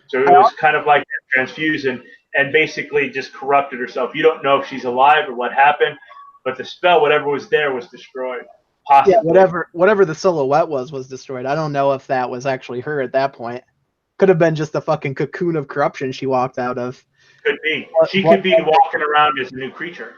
So it was kind of like a transfusion, and basically just corrupted herself. You don't know if she's alive or what happened, but the spell, whatever was there, was destroyed. Possibly. Yeah, whatever the silhouette was destroyed. I don't know if that was actually her at that point. Could have been just a fucking cocoon of corruption she walked out of. Could be. She could be walking around as a new creature.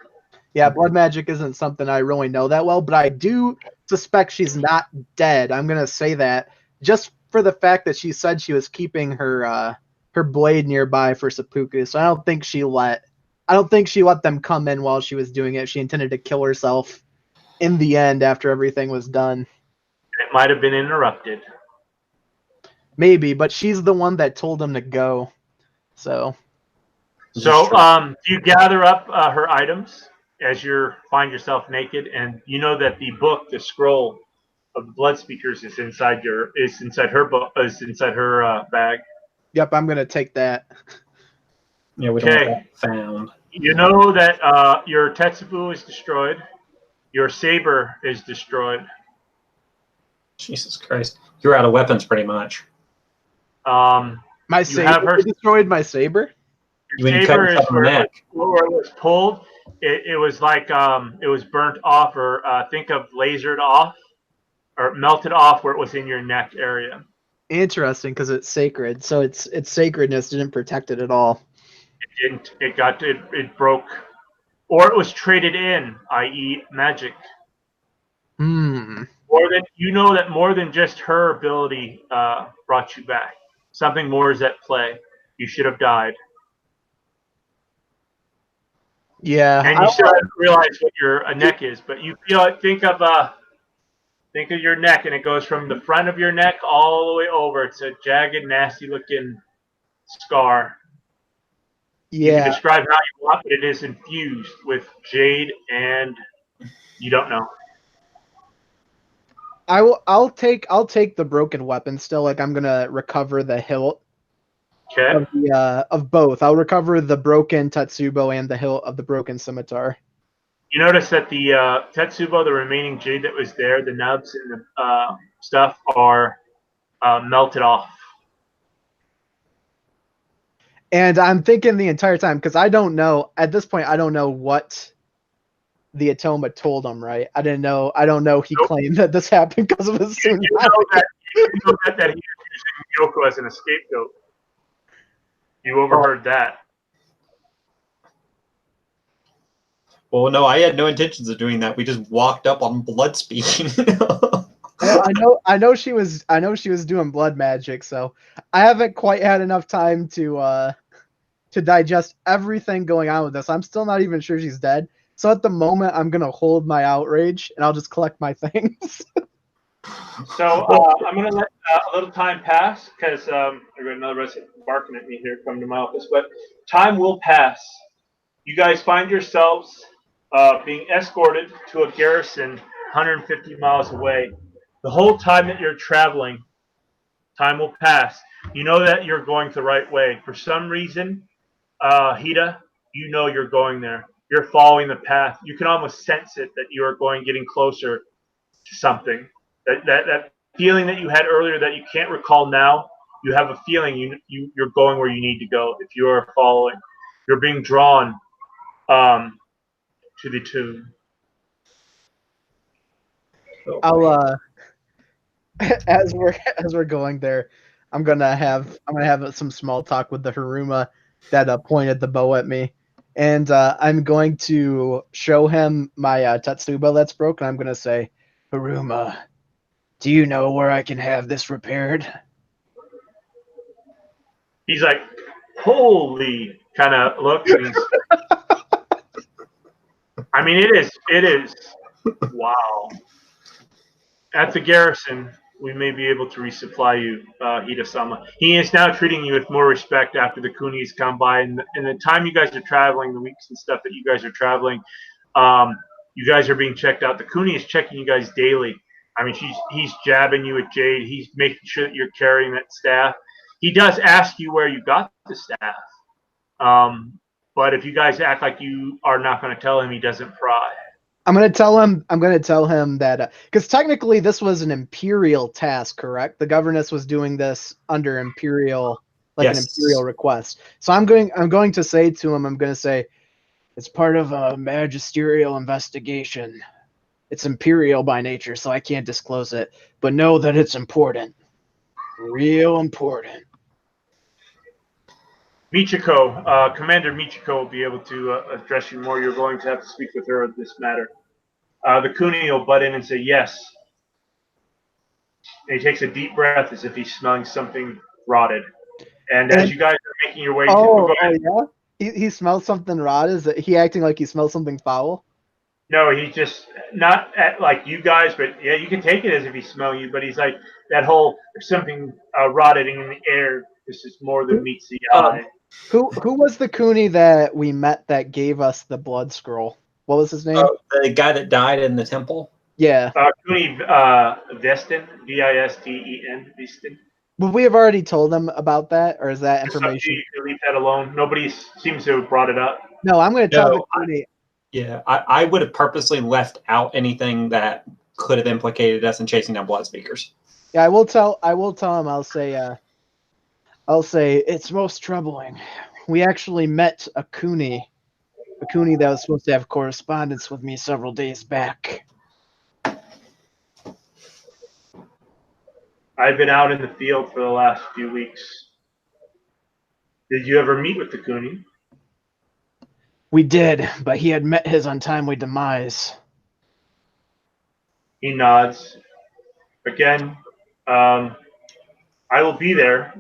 Yeah, blood magic isn't something I really know that well, but I do suspect she's not dead. I'm gonna say that just for the fact that she said she was keeping her blade nearby for seppuku. So I don't think she let them come in while she was doing it. She intended to kill herself in the end after everything was done. It might have been interrupted. Maybe, but she's the one that told him to go. So you gather up her items as you find yourself naked, and you know that the book, the scroll of the blood speakers, is inside her bag. Yep, I'm gonna take that. Yeah, we don't want that found. You know that your Tetsubu is destroyed. Your saber is destroyed. Jesus Christ. You're out of weapons pretty much. My saber destroyed my saber? Your saber is where it was pulled. It was like it was burnt off, or think of lasered off or melted off where it was in your neck area. Interesting, because it's sacred, so its sacredness didn't protect it at all. It didn't. It broke, or it was traded in, i.e., magic. More than just her ability brought you back. Something more is at play. You should have died. Yeah, and you still haven't realized what your neck is, but you think of your neck, and it goes from the front of your neck all the way over. It's a jagged, nasty-looking scar. Yeah. You can describe how you want, but it is infused with jade, and you don't know. I'll take the broken weapon still. Like, I'm gonna recover the hilt. Okay. Of both. I'll recover the broken Tetsubo and the hilt of the broken scimitar. You notice that the Tetsubo, the remaining jade that was there, the nubs and the stuff are melted off. And I'm thinking the entire time, because I don't know, at this point, I don't know what the Atoma told him, right? I don't know he claimed that this happened because of his tsunami. You know that he was using Yoko as an scapegoat. You overheard that. Well, no, I had no intentions of doing that. We just walked up on blood speaking. I know she was doing blood magic, so I haven't quite had enough time to digest everything going on with this. I'm still not even sure she's dead. So at the moment, I'm gonna hold my outrage and I'll just collect my things. So I'm gonna let a little time pass, because I got another resident barking at me here coming to my office. But time will pass. You guys find yourselves being escorted to a garrison 150 miles away. The whole time that you're traveling, time will pass. You know that you're going the right way. For some reason, Hida, you know you're going there. You're following the path. You can almost sense it, that you are getting closer to something. That feeling that you had earlier that you can't recall now, you have a feeling you're going where you need to go. If you are following, you're being drawn to the tomb. I'll as we're going there, I'm gonna have some small talk with the Haruma. that pointed the bow at me. And I'm going to show him my Tetsuba that's broken. I'm going to say, Haruma, do you know where I can have this repaired? He's like, holy kind of look. And he's, I mean, it is. Wow. At the garrison, we may be able to resupply you, Hida-sama. He is now treating you with more respect after the Kunis come by. And the time you guys are traveling, the weeks and stuff that you guys are traveling, you guys are being checked out. The Kuni is checking you guys daily. I mean, he's jabbing you with jade. He's making sure that you're carrying that staff. He does ask you where you got the staff. But if you guys act like you are not going to tell him, he doesn't pry. I'm gonna tell him that because technically this was an imperial task, correct? The governess was doing this under imperial, like an imperial request. So I'm going to say to him, I'm going to say, it's part of a magisterial investigation. It's imperial by nature, so I can't disclose it. But know that it's important, real important. Michiko, Commander Michiko will be able to address you more. You're going to have to speak with her on this matter. The Kuni will butt in and say yes. And he takes a deep breath as if he's smelling something rotted. And as you guys are making your way oh yeah? He smells something rotted? Is he acting like he smells something foul? No, he's just not at like you guys, but yeah, you can take it as if he's smelling you, but he's like that whole there's something rotting in the air. This is more than meets the eye. Who was the Kuni that we met that gave us the blood scroll? What was his name? The guy that died in the temple? Yeah. Kuni Vesten, Visten, Vesten. Would we have already told them about that, or is that information? You can leave that alone. Nobody seems to have brought it up. No, I'm going to tell the Kuni. I would have purposely left out anything that could have implicated us in chasing down blood speakers. Yeah, I will tell him. I'll say it's most troubling. We actually met a Kuni that was supposed to have correspondence with me several days back. I've been out in the field for the last few weeks. Did you ever meet with the Kuni? We did, but he had met his untimely demise. He nods. Again, I will be there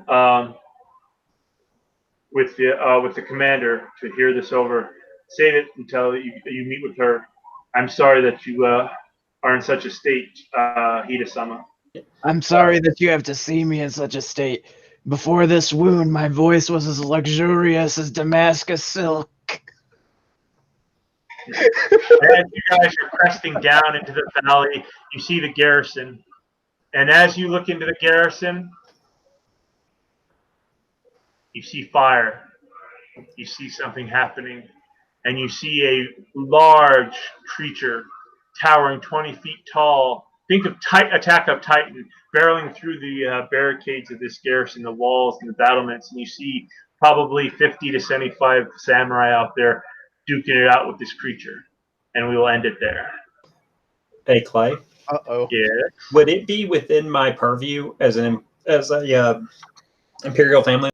with the commander to hear this over. Save it until you meet with her. I'm sorry that you are in such a state, Hida-sama. I'm sorry that you have to see me in such a state. Before this wound, my voice was as luxurious as Damascus silk. As you guys are cresting down into the valley, you see the garrison. And as you look into the garrison, you see fire. You see something happening. And you see a large creature towering 20 feet tall. Think of Attack of Titan, barreling through the barricades of this garrison, the walls and the battlements. And you see probably 50 to 75 samurai out there duking it out with this creature. And we will end it there. Hey, Clay. Uh-oh. Yeah. Would it be within my purview as a Imperial family